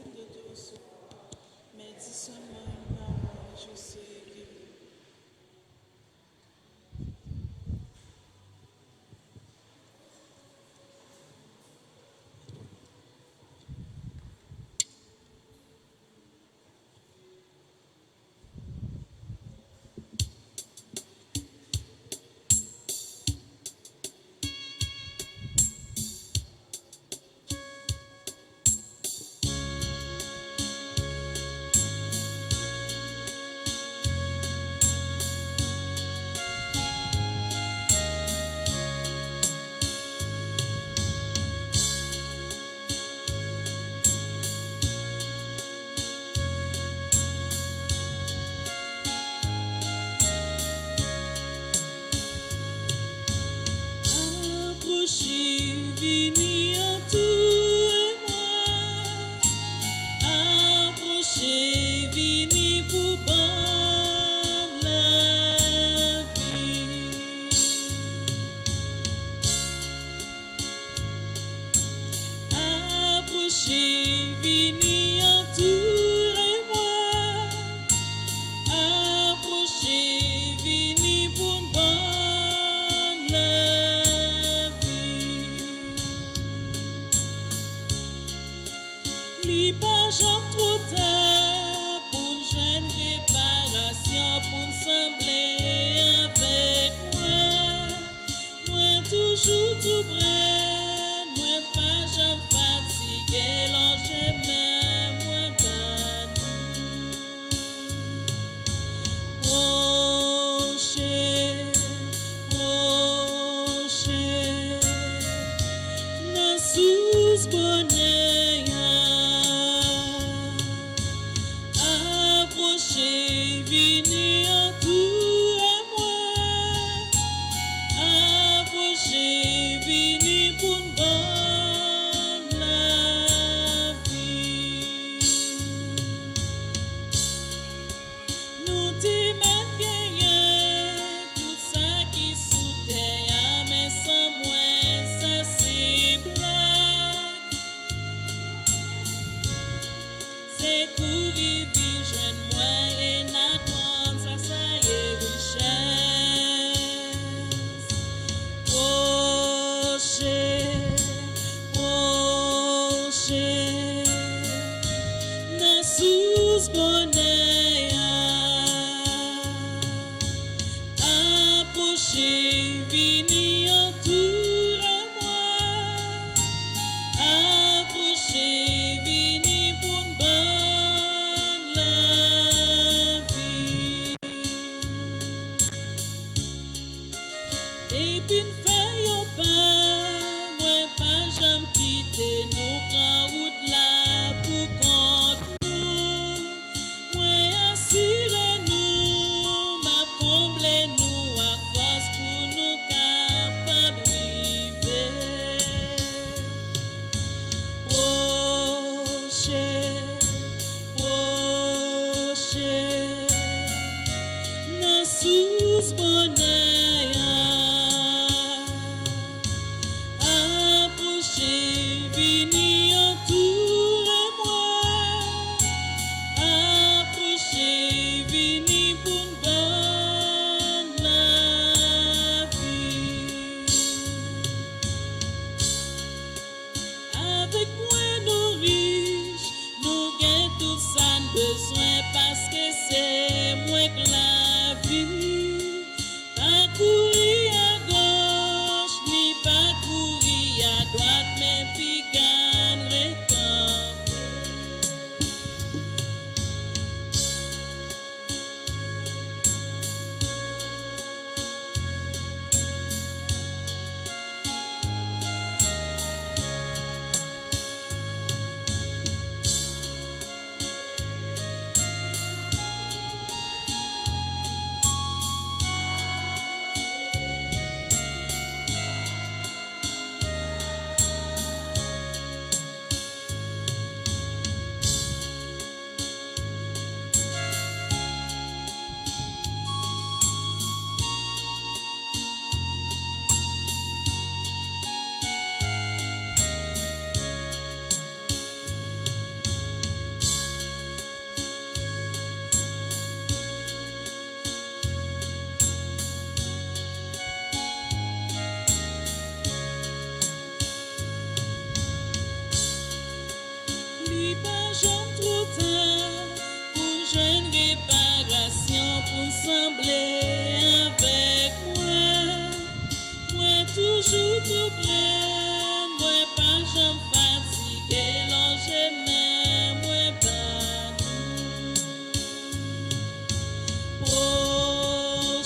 De tous, mais dis seulement une parole, je serai guéri. Approchez, venez entourez-moi. Approchez, venez pour prendre la vie. Approchez, venez entourez-moi. Approchez, venez pour prendre la vie. Li pas jamais trop tard pour une jeune réparation, pour nous sembler avec moi. Moi toujours tout près, moi pas jamais fatigué, l'ange même moi dans Rocher, rocher, dans sous bonheur. Approchez, venez entourez-moi. Approchez, venez pour nous prendre la vie. Nous t'imaginions tout ça qui sous terre, mais sans moi, ça c'est blague. C'est courir, puis jeune-moi et n'attendre, ça y est, richesse. Rocher, rocher, dans sous bonheur. Approchez, venez entourez-moi. Approchez, venez pour nous prendre la vie. Et puis une feuille au pas, moi pas jamais quitter nos grands routes là pour contre nous. Moi assurez-nous, ma comblez-nous à force pour nous capables vivre. Rocher, rocher, dans sous bonheur. sembler avec moi. Moi toujours tout près, moi pas jamais fatigué, l'on j'aime, moi pas prochain,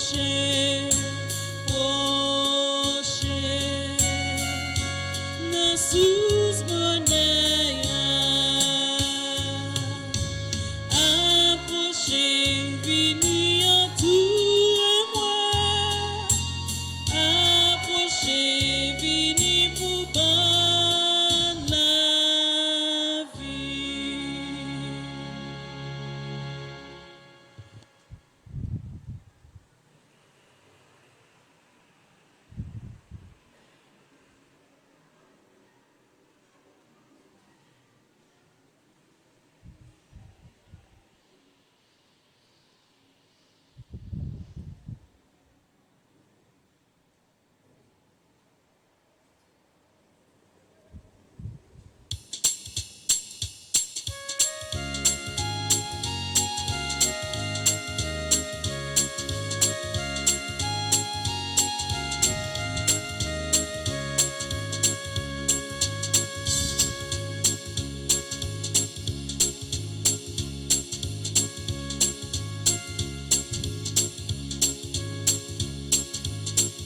nos sous monnaie, approchez, venez entoure moi, approchez, venez pour bonne la vie.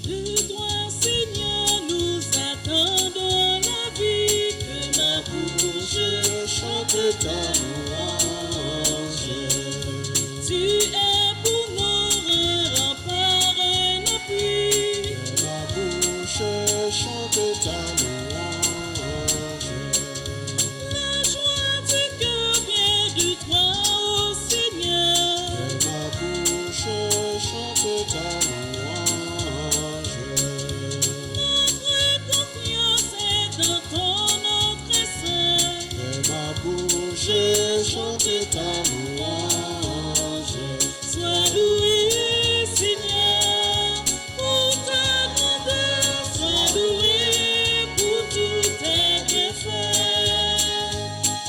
De toi, Seigneur, nous attendons la vie, que ma bouche chante ta louange. Tu es pour nous un rempart, un appui. Que ma bouche chante ta louange. La joie du cœur vient de toi, ô Seigneur. Que ma bouche chante ta louange. Notre confiance est dans ton notre sein. Que ma bouche chante ta louange. Sois loué, Seigneur, pour ta grandeur. Sois loué pour tous tes bienfaits.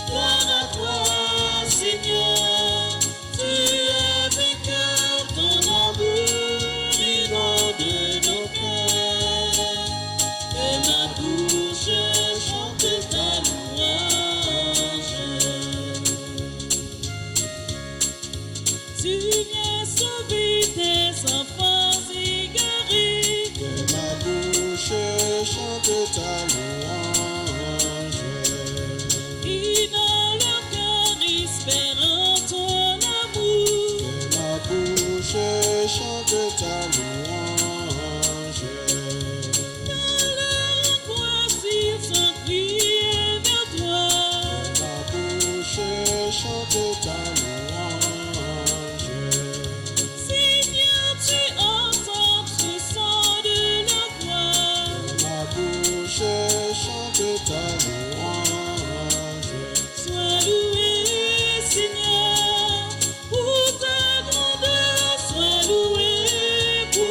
Gloire à toi, Seigneur. Tu es vainqueur, ton amour inonde nos cœurs. Que ma bouche chante ta louange. Tu viens sauver tes enfants égarés. Que ma bouche chante ta louange. Qui dans leur cœur espérant ton amour. Que ma bouche chante ta louange. Dans leur angoisse, ils ont crié vers toi. Que ma bouche chante ta louange. Seigneur, tu entends ce son de la voix. Que ma bouche chante ta louange. Sois loué, Seigneur, pour ta grandeur. Sois loué pour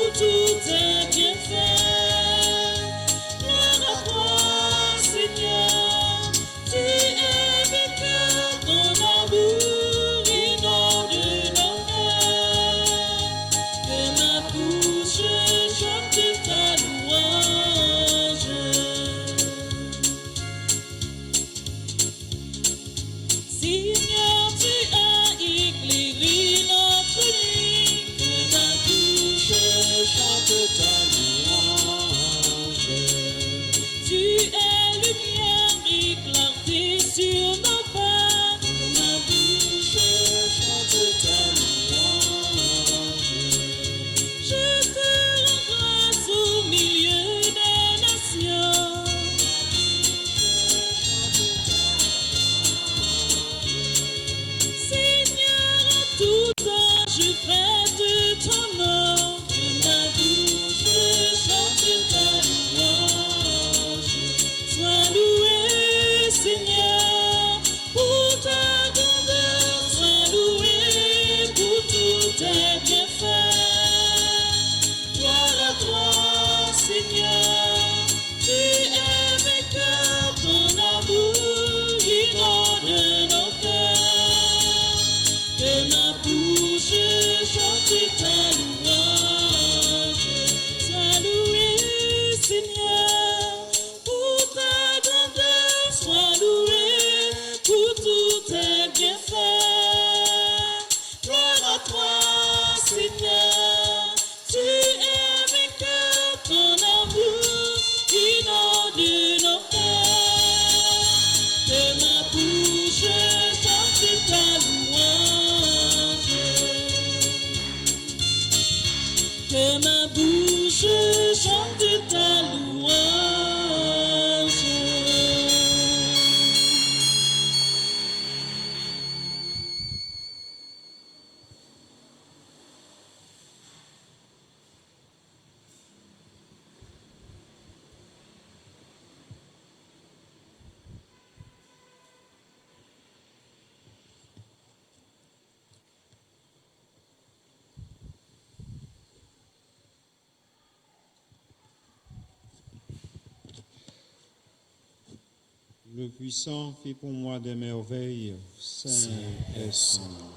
Le puissant fit pour moi des merveilles, saint est son nom.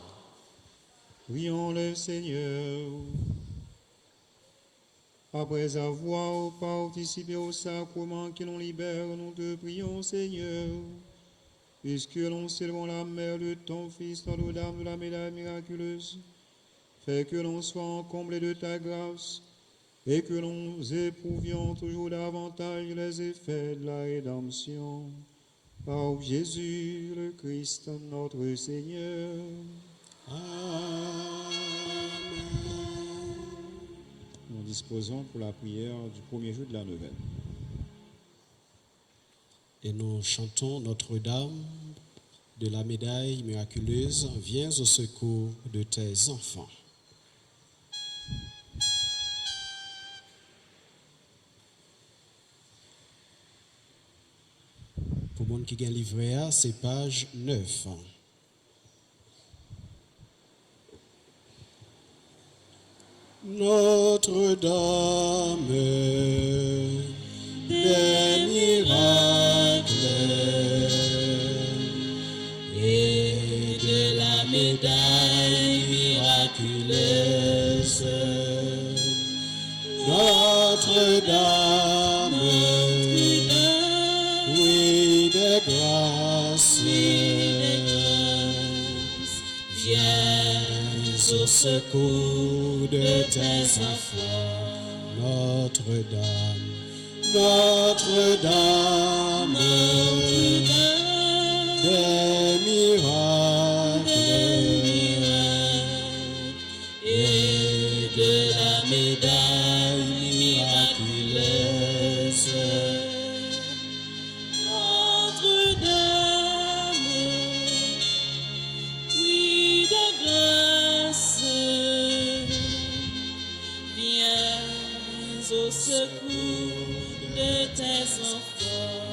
Prions le Seigneur. Après avoir participé au sacrement qui nous libère, nous te prions, Seigneur, puisque l'on célèbre la mère de ton Fils dans nos dames de la médaille miraculeuse, fais que l'on soit comblé de ta grâce et que nous éprouvions toujours davantage les effets de la rédemption. Par Jésus le Christ, notre Seigneur. Amen. Nous disposons pour la prière du premier jour de la neuvaine. Et nous chantons Notre-Dame de la médaille miraculeuse, viens au secours de tes enfants. Pour le monde qui a un livret, c'est page 9. Notre-Dame des miracles et de la médaille miraculeuse, Notre-Dame, oui de grâce, viens au secours de tes enfants. Notre-Dame, Notre-Dame des miracles et de la médaille miraculeuse, Notre-Dame, oui de grâce, viens au secours de tes enfants.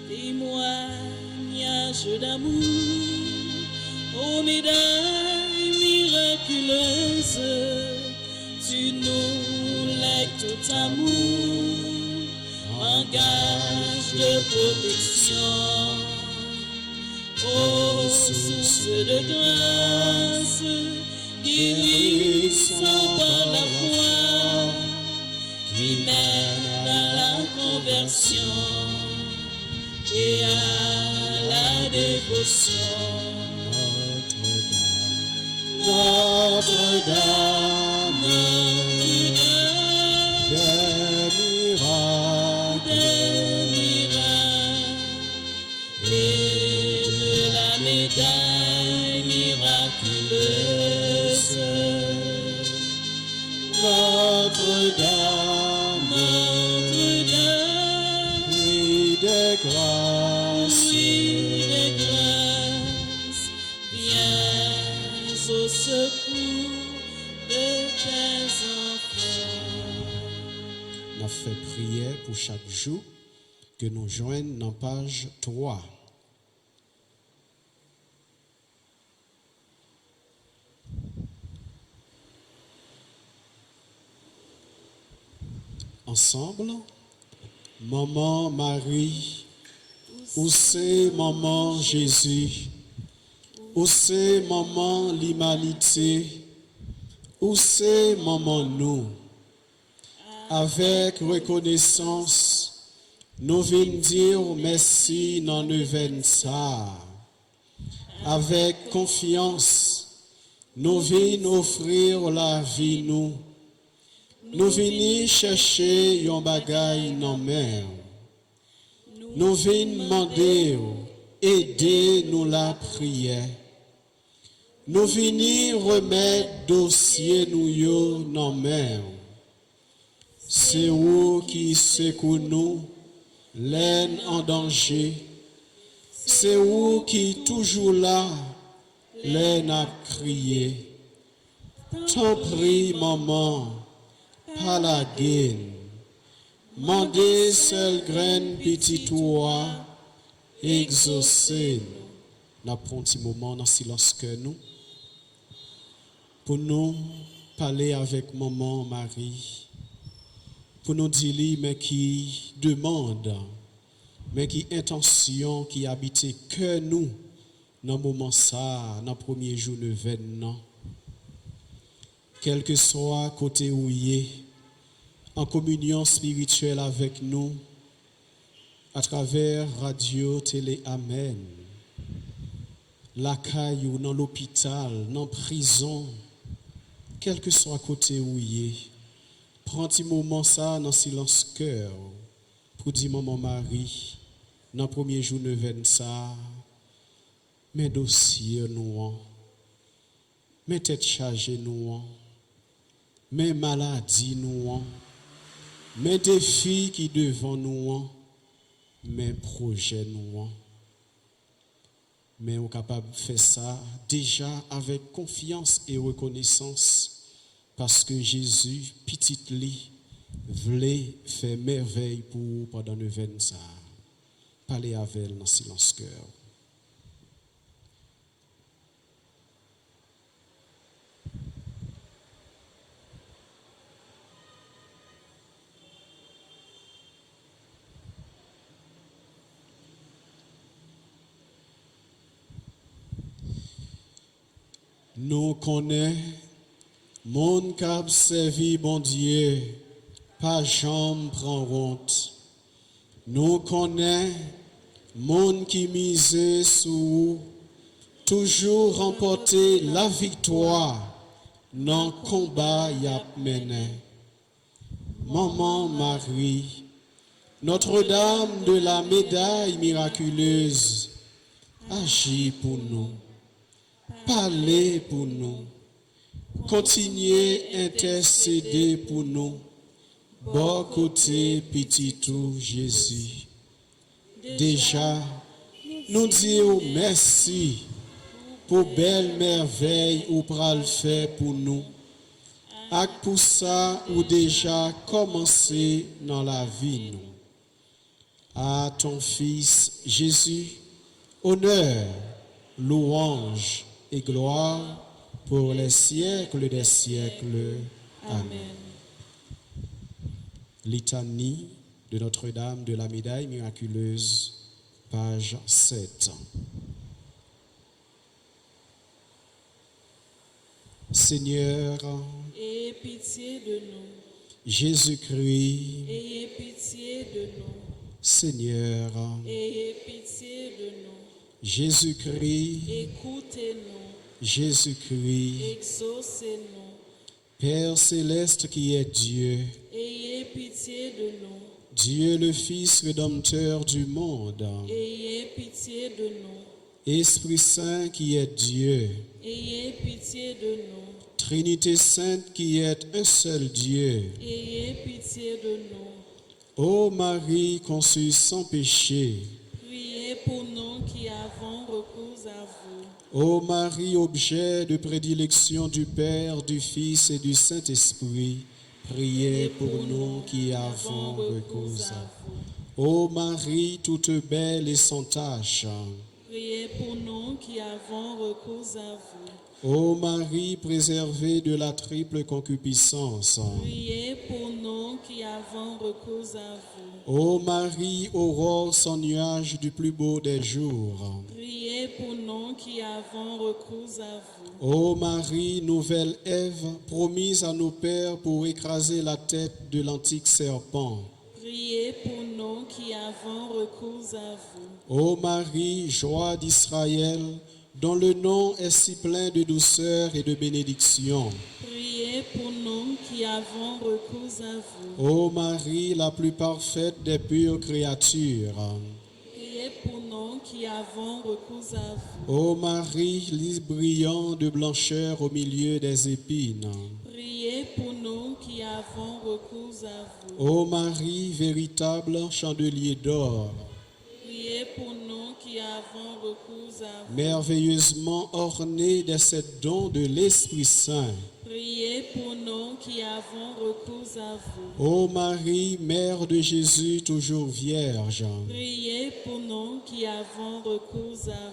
Témoignage d'amour aux médailles miraculeuses, tu nous lègues tout amour en gage de protection. Ô source de grâce, guérissant par la foi, qui mène à la conversion et à la dévotion. Notre-Dame, des miracles et de la médaille miraculeuse, Notre-Dame, oui de grâce, viens au secours de tes enfants. On a fait prière pour chaque jour que nous joignent dans page 3. Ensemble, Maman Marie, où c'est Maman Jésus, où c'est Maman l'humanité, où c'est Maman nous. Avec reconnaissance, nous venons dire merci dans neuvaine ça. Avec confiance, nous venons offrir la vie nous. Nous venons chercher yon bagay nan mer. Nous venons demander, aider nous la prière. Nous venons remettre dossier nous yo nan mer. C'est vous qui secoue nous, l'aine en danger. C'est vous qui toujours là, l'aine a crié. T'en prie, maman. Pas la gaine, mandez seule graine petit toi, exaucez. Nous prenons un petit moment dans le silence que nous, pour nous parler avec maman Marie, pour nous dire mais qui demande mais qui intention qui habitait que nous dans le moment ça, dans le premier jour de l'événement. Quel que soit côté où il est, en communion spirituelle avec nous, à travers radio, télé, amen. La caille ou dans l'hôpital, dans la prison, quel que soit côté où il est, prends un petit moment ça dans silence cœur pour dire maman Marie, dans le premier jour de ça, mes dossiers nous, mes têtes chargées nous, mes maladies nous, mes défis qui devant nous, mes projets nous. Mais on est capable de faire ça déjà avec confiance et reconnaissance parce que Jésus, petit lit, voulait faire merveille pour vous pendant le 20 ça. Parlez avec elle dans silence cœur. Nous connaissons, mon cap servi bon Dieu, pas jambe prend honte. Nous connaissons, mon qui mise sous, toujours remporter la victoire, dans le combat y a mené. Maman Marie, Notre-Dame de la médaille miraculeuse, agis pour nous. Parlez pour nous, continuez à intercéder pour nous, bon côté petit tout Jésus. Déjà, nous disons merci pour belle merveille ou pral faire pour nous. Et pour ça, ou déjà commencé dans la vie nous. À ton Fils Jésus, honneur, louange et gloire pour les siècles des siècles. Amen. Litanie de Notre-Dame de la médaille miraculeuse, page 7. Seigneur, ayez pitié de nous. Jésus-Christ, Ayez pitié de nous. Seigneur, Ayez pitié de nous. Jésus-Christ, Écoutez-nous. Jésus-Christ, Exaucez-nous. Père céleste qui est Dieu, Ayez pitié de nous. Dieu le Fils rédempteur du monde, Ayez pitié de nous. Esprit Saint qui est Dieu, Ayez pitié de nous. Trinité Sainte qui est un seul Dieu, Ayez pitié de nous. ô Marie conçue sans péché, Priez pour nous qui avons recours à vous. ô Marie objet de prédilection du Père, du Fils et du Saint-Esprit, priez pour nous qui avons recours à vous. Ô Marie toute belle et sans tache, Priez pour nous qui avons recours à vous. ô Marie préservée de la triple concupiscence, Priez pour nous qui avons recours à vous. ô Marie aurore sans nuage du plus beau des jours, Priez pour nous qui avons recours à vous. ô Marie nouvelle Ève promise à nos pères pour écraser la tête de l'antique serpent, Priez pour nous qui avons recours à vous. ô Marie joie d'Israël, dont le nom est si plein de douceur et de bénédiction. Priez pour nous qui avons recours à vous. Ô Marie, la plus parfaite des pures créatures. Priez pour nous qui avons recours à vous. Ô Marie, lys brillant de blancheur au milieu des épines. Priez pour nous qui avons recours à vous. Ô Marie, véritable chandelier d'or, Priez pour nous qui avons recours à vous. merveilleusement orné de sept dons de l'Esprit Saint. Priez pour nous qui avons recours à vous. Ô Marie, Mère de Jésus, toujours vierge. Priez pour nous qui avons recours à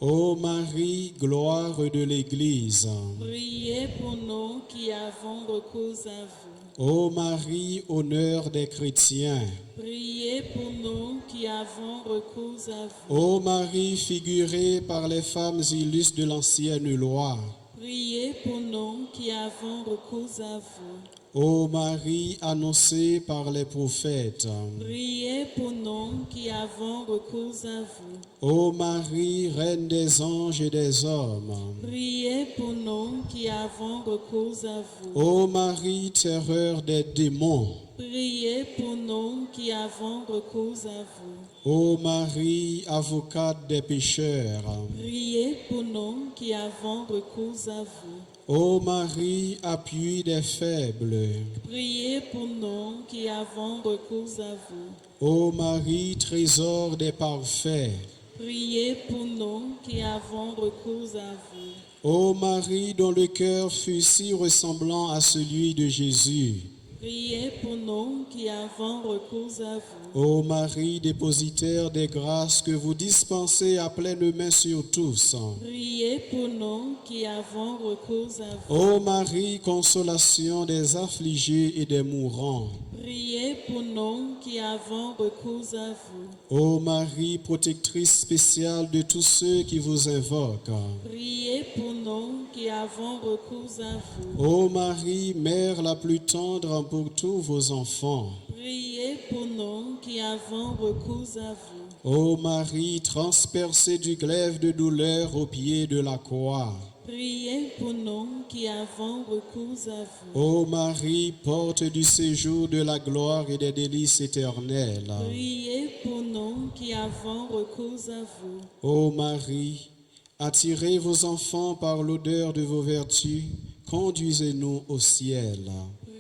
vous. Ô Marie, gloire de l'Église. Priez pour nous qui avons recours à vous. Ô Marie, honneur des chrétiens. Priez pour nous qui avons recours à vous. Ô Marie, figurée par les femmes illustres de l'ancienne loi. Priez pour nous qui avons recours à vous. Ô Marie, annoncée par les prophètes. Priez pour nous qui avons recours à vous. Ô Marie, reine des anges et des hommes. Priez pour nous qui avons recours à vous. Ô Marie, terreur des démons. Priez pour nous qui avons recours à vous. Ô Marie, avocate des pécheurs. Priez pour nous qui avons recours à vous. Ô Marie, appui des faibles. Priez pour nous qui avons recours à vous. Ô Marie, trésor des parfaits. Priez pour nous qui avons recours à vous. Ô Marie, dont le cœur fut si ressemblant à celui de Jésus. Priez pour nous qui avons recours à vous. Ô Marie, dépositaire des grâces que vous dispensez à pleine main sur tous. Priez pour nous qui avons recours à vous. Ô Marie, consolation des affligés et des mourants. Priez pour nous qui avons recours à vous. Ô Marie, protectrice spéciale de tous ceux qui vous invoquent. Priez pour nous qui avons recours à vous. Ô Marie, mère la plus tendre pour tous vos enfants. Priez pour nous qui avons recours à vous. Ô Marie, transpercée du glaive de douleur au pied de la croix. Priez pour nous qui avons recours à vous. Ô Marie, porte du séjour de la gloire et des délices éternelles. Priez pour nous qui avons recours à vous. Ô Marie, attirez vos enfants par l'odeur de vos vertus, conduisez-nous au ciel.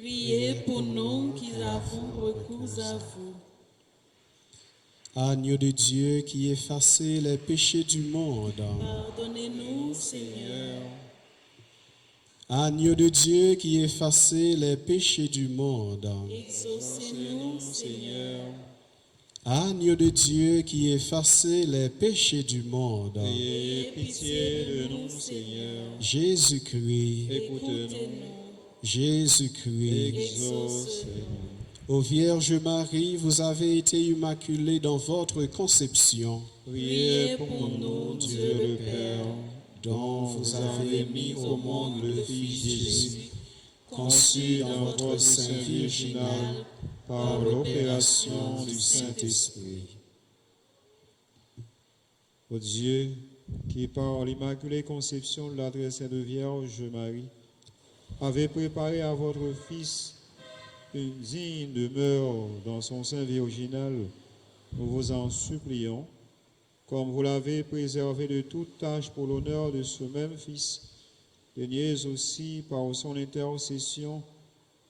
Priez pour nous qui avons recours à vous. Agneau de Dieu qui effacez les péchés du monde. Pardonnez-nous, Seigneur. Agneau de Dieu qui effacez les péchés du monde. Exaucez-nous, Seigneur. Agneau de Dieu qui effacez les péchés du monde. Ayez pitié de nous, Seigneur. Jésus-Christ, Écoutez-nous. Jésus-Christ. Exaucez-nous. Ô Vierge Marie, vous avez été immaculée dans votre conception, Priez pour nous, Dieu le Père, dont vous avez mis au monde le Fils Jésus, conçu dans votre sein virginal par l'opération du Saint-Esprit. Ô Dieu, qui par l'immaculée conception de la très sainte Vierge Marie, avez préparé à votre Fils une digne demeure dans son sein virginal, nous vous en supplions, comme vous l'avez préservé de toute tâche pour l'honneur de ce même Fils, daignez aussi, par son intercession,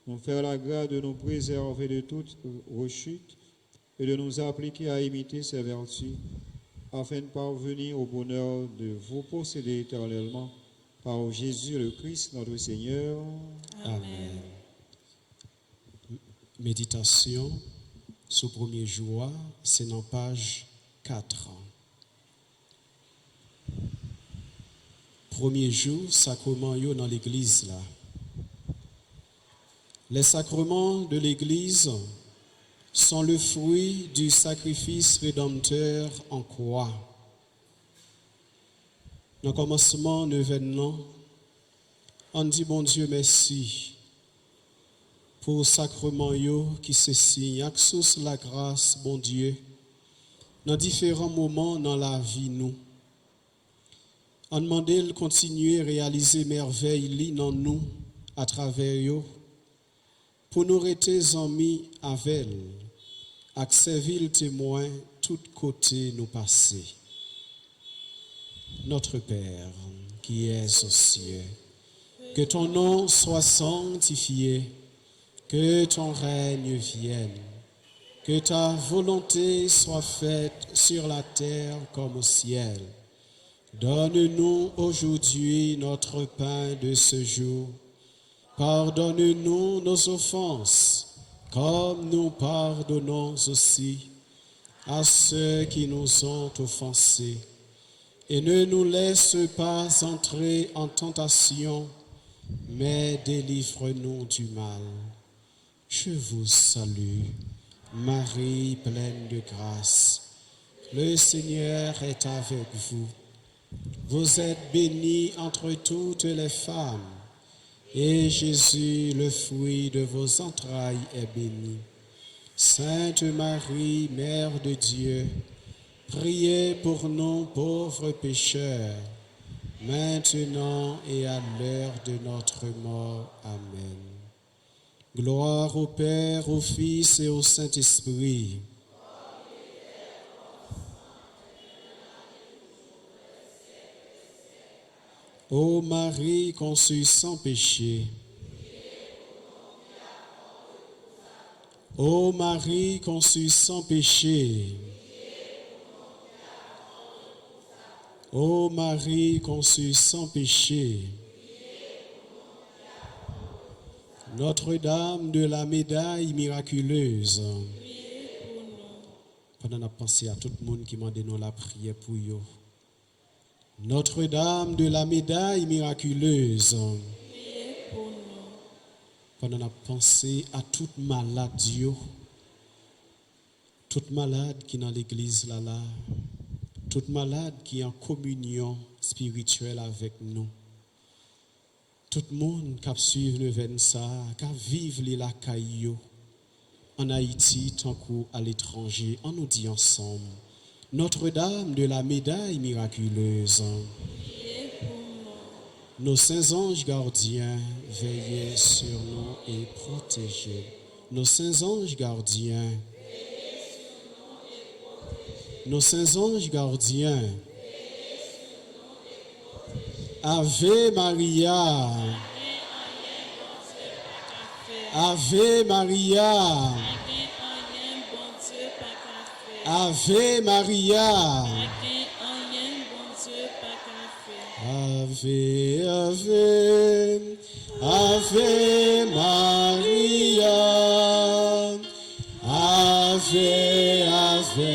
nous faire la grâce de nous préserver de toute rechute et de nous appliquer à imiter ses vertus, afin de parvenir au bonheur de vous posséder éternellement, par Jésus le Christ, notre Seigneur. Amen. Méditation sous premier jour, c'est dans page 4. Premier jour, sacrement yo dans l'église là. Les sacrements de l'église sont le fruit du sacrifice rédempteur en croix. Dans le commencement de l'événement, on dit bon Dieu merci pour sacrement yo qui se signe avec source la grâce bon Dieu dans différents moments dans la vie nous. On demande de continuer à réaliser merveilles dans nous à travers yo pour nous rester amis avec elle, avec servir témoin tout côté nous passer. Notre Père qui es aux cieux, que ton nom soit sanctifié, que ton règne vienne, que ta volonté soit faite sur la terre comme au ciel. Donne-nous aujourd'hui notre pain de ce jour. Pardonne-nous nos offenses, comme nous pardonnons aussi à ceux qui nous ont offensés. Et ne nous laisse pas entrer en tentation, mais délivre-nous du mal. Je vous salue, Marie pleine de grâce. Le Seigneur est avec vous. Vous êtes bénie entre toutes les femmes, et Jésus, le fruit de vos entrailles, est béni. Sainte Marie, Mère de Dieu, priez pour nous pauvres pécheurs, maintenant et à l'heure de notre mort. Amen. Gloire au Père, au Fils et au Saint-Esprit. Ô Marie conçue sans péché, ô Marie conçue sans péché, ô Marie conçue sans péché, Notre-Dame de la médaille miraculeuse. Pendant la pensée à tout le monde qui m'a donné la prière pour eux. Notre-Dame de la médaille miraculeuse. Pendant la pensée à toute maladie, toute malade qui est dans l'église là, toute malade qui est en communion spirituelle avec nous. Tout le monde qui suit le Vensa, qui vive la caillou en Haïti, tant qu'à l'étranger, on nous dit ensemble. Notre-Dame de la médaille miraculeuse, nos saints anges gardiens, veillez sur nous et protégez. Nos saints anges gardiens, nos saints anges gardiens, Ave Maria, Ave Maria, Ave Maria, Ave, Ave, Ave Maria, Ave, Ave,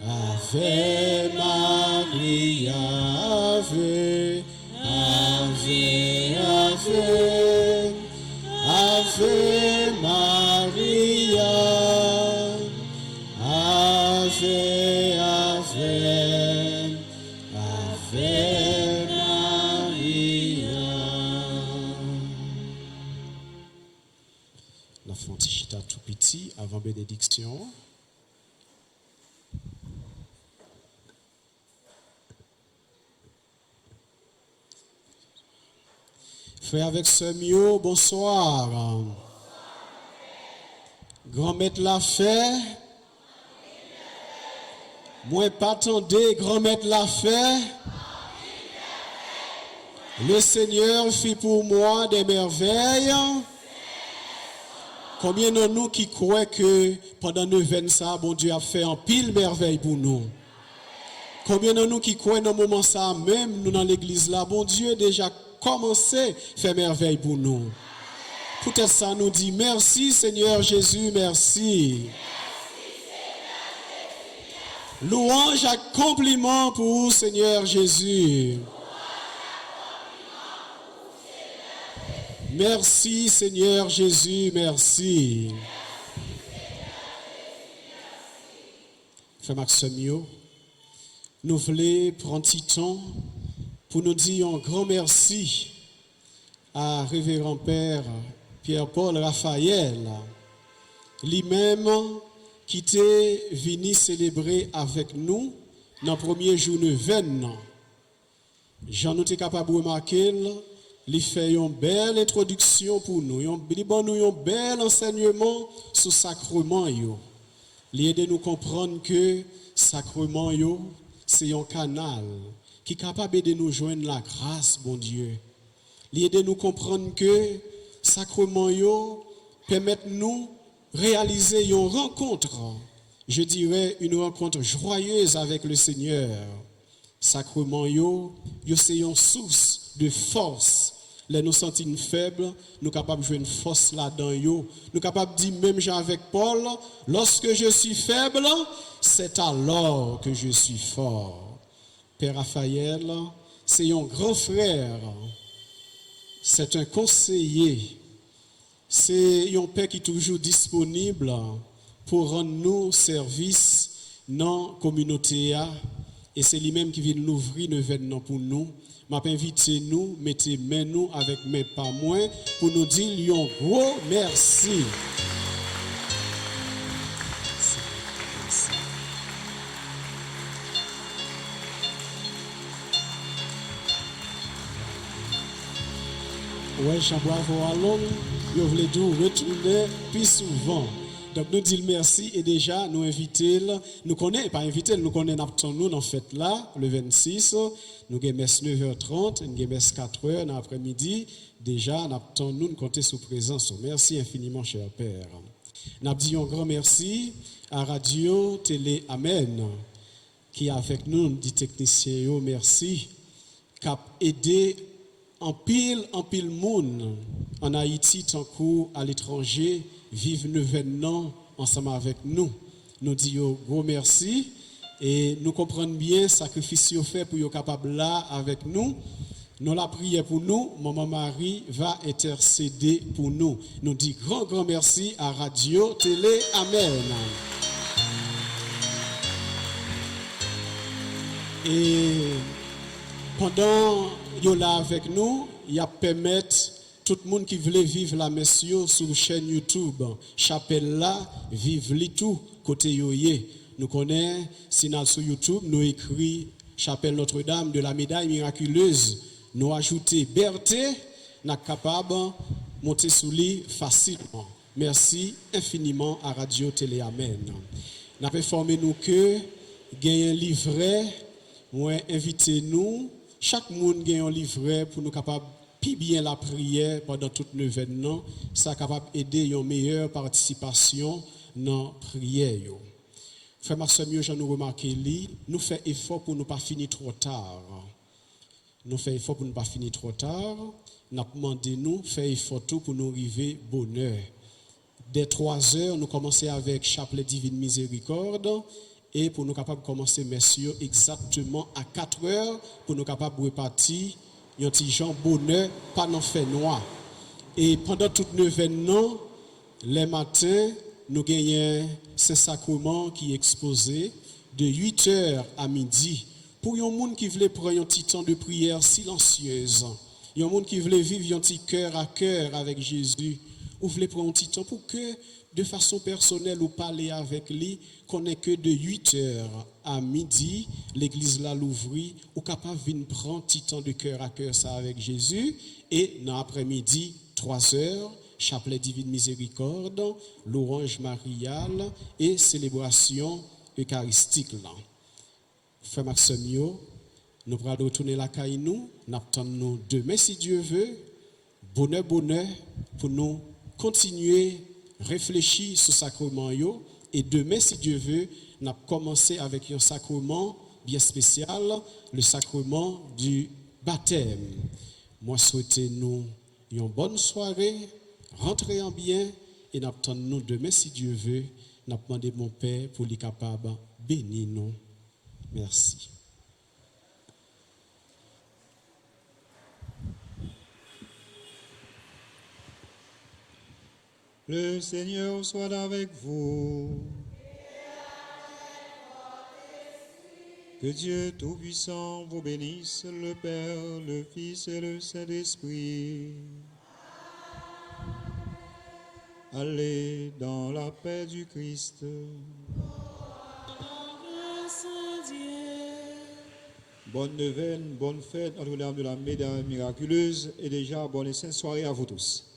Ave Maria, Ave, Ave, Ave, Ave Maria, Ave, Ave, Ave Maria. La fontichita tout petit avant bénédiction. Frère avec ce mieux, bonsoir. Grand-maître l'a fait. Moi pas attendez, grand-maître l'a fait. Le Seigneur fit pour moi des merveilles. Combien de nous qui croient que pendant 9 ans, ça, bon Dieu a fait un pile merveille pour nous? Combien de nous qui croient dans le moment ça, même nous dans l'église là, bon Dieu déjà commencé à faire merveille pour nous. Peut-être ça nous dit merci Seigneur Jésus, merci. Louange à compliment pour vous, Seigneur Jésus. Merci Seigneur Jésus, merci. Frère Maximio, nous voulons prendre un petit temps pour nous dire un grand merci à Révérend Père Pierre-Paul Raphaël, lui-même qui était venu célébrer avec nous dans le premier jour de Venn. J'en étais capable de remarquer, il fait une belle introduction pour nous, il donne nous un bel enseignement sur le sacrement. Il aide nous comprendre que le sacrement, c'est un canal qui est capable de nous joindre la grâce, bon Dieu. Il aide nous comprendre que le sacrement permet nous réaliser une rencontre, je dirais une rencontre joyeuse avec le Seigneur. Sacrement, c'est une source de force. Là, nous sentons faibles, nous sommes capables de jouer une force là-dedans. Nous sommes capables de dire, même Jean avec Paul, lorsque je suis faible, c'est alors que je suis fort. Père Raphaël, c'est un grand frère, c'est un conseiller, c'est un Père qui est toujours disponible pour rendre nous service dans la communauté. Et c'est lui-même qui vient l'ouvrir le vêtement pour nous. M'a invité nous, mettez main nous avec main pas moins, pour nous dire un gros merci. Ouais, Chambravo Allons, je voulais tout retourner plus souvent. Donc nous disons merci et déjà nous inviter, nous connaissons, pas inviter, nous connaissons nous dans fête là, le 26, nous avons 9h30, nous avons 4h dans l'après-midi, déjà nous comptons sous présence. Merci infiniment, cher Père. Nous disons un grand merci à Radio Télé Amen, qui est avec nous, dit technicien, merci, qui a aidé en pile monde en Haïti, tant qu'à l'étranger, vivent nos événements ensemble avec nous. Nous disons gros merci et nous comprenons bien le sacrifice qu'on fait pour être capable là avec nous. Nous la prière pour nous, Maman Marie va intercéder pour nous. Nous disons grand merci à Radio Télé Amen. Et pendant yo là avec nous, il a permettre tout le monde qui voulait vivre la messe sur la chaîne YouTube, chapelle là, vive li tout côté yoye. Nous connaissons, si nous sur YouTube, nous écrit chapelle Notre-Dame de la médaille miraculeuse, nous ajouter Berthe, nous capable monter sous lui facilement. Merci infiniment à Radio Télé Amen. Nous avons formé nous que gagner un livret, moi invitez nous. Chaque monde a un livret pour nous capable plus bien la prière pendant tout l'événement, ça capable aider une meilleure participation dans la prière. Frère Marcel, j'en ai remarqué, nous faisons effort pour ne pas finir trop tard. Nous faisons effort pour ne pas finir trop tard. Nous demandé nous faire effort tout pour nous arriver bonheur. Dès 3h, nous commençons avec Chapelet Divine Miséricorde. Et pour nous capables de commencer, messieurs, exactement à 4 heures, pour nous capables de repartir, un petit Jean bonheur, pas dans fait noir. Et pendant tout l'événement, les matins, nous gagnons Saint-Sacrement qui est exposé de 8h à midi. Pour un monde qui voulait prendre un petit temps de prière silencieuse, un monde qui voulait vivre un petit cœur à cœur avec Jésus, ou voulait prendre un petit temps pour que, de façon personnelle, ou parler avec lui, qu'on n'est que de 8h à midi, l'église là l'ouvrit, ou capable de prendre un petit temps de cœur à cœur ça avec Jésus, et dans l'après-midi, 3h, chapelet divine miséricorde, l'orange mariale et célébration eucharistique là. Frère Maximio, nous allons retourner la caille nous attendons demain si Dieu veut, bonheur pour nous continuer réfléchir sur le sacrement yo. Et demain, si Dieu veut, nous allons commencer avec un sacrement bien spécial, le sacrement du baptême. Moi, souhaitez nous une bonne soirée, rentrez en bien, et nous attendons demain, si Dieu veut, nous demandons mon Père pour les capables bénir nous. Merci. Le Seigneur soit avec vous. Que Dieu Tout-Puissant vous bénisse, le Père, le Fils et le Saint-Esprit. Allez dans la paix du Christ. Bonne neuvaine, bonne fête, Notre-Dame de la médaille miraculeuse et déjà bonne et sainte soirée à vous tous.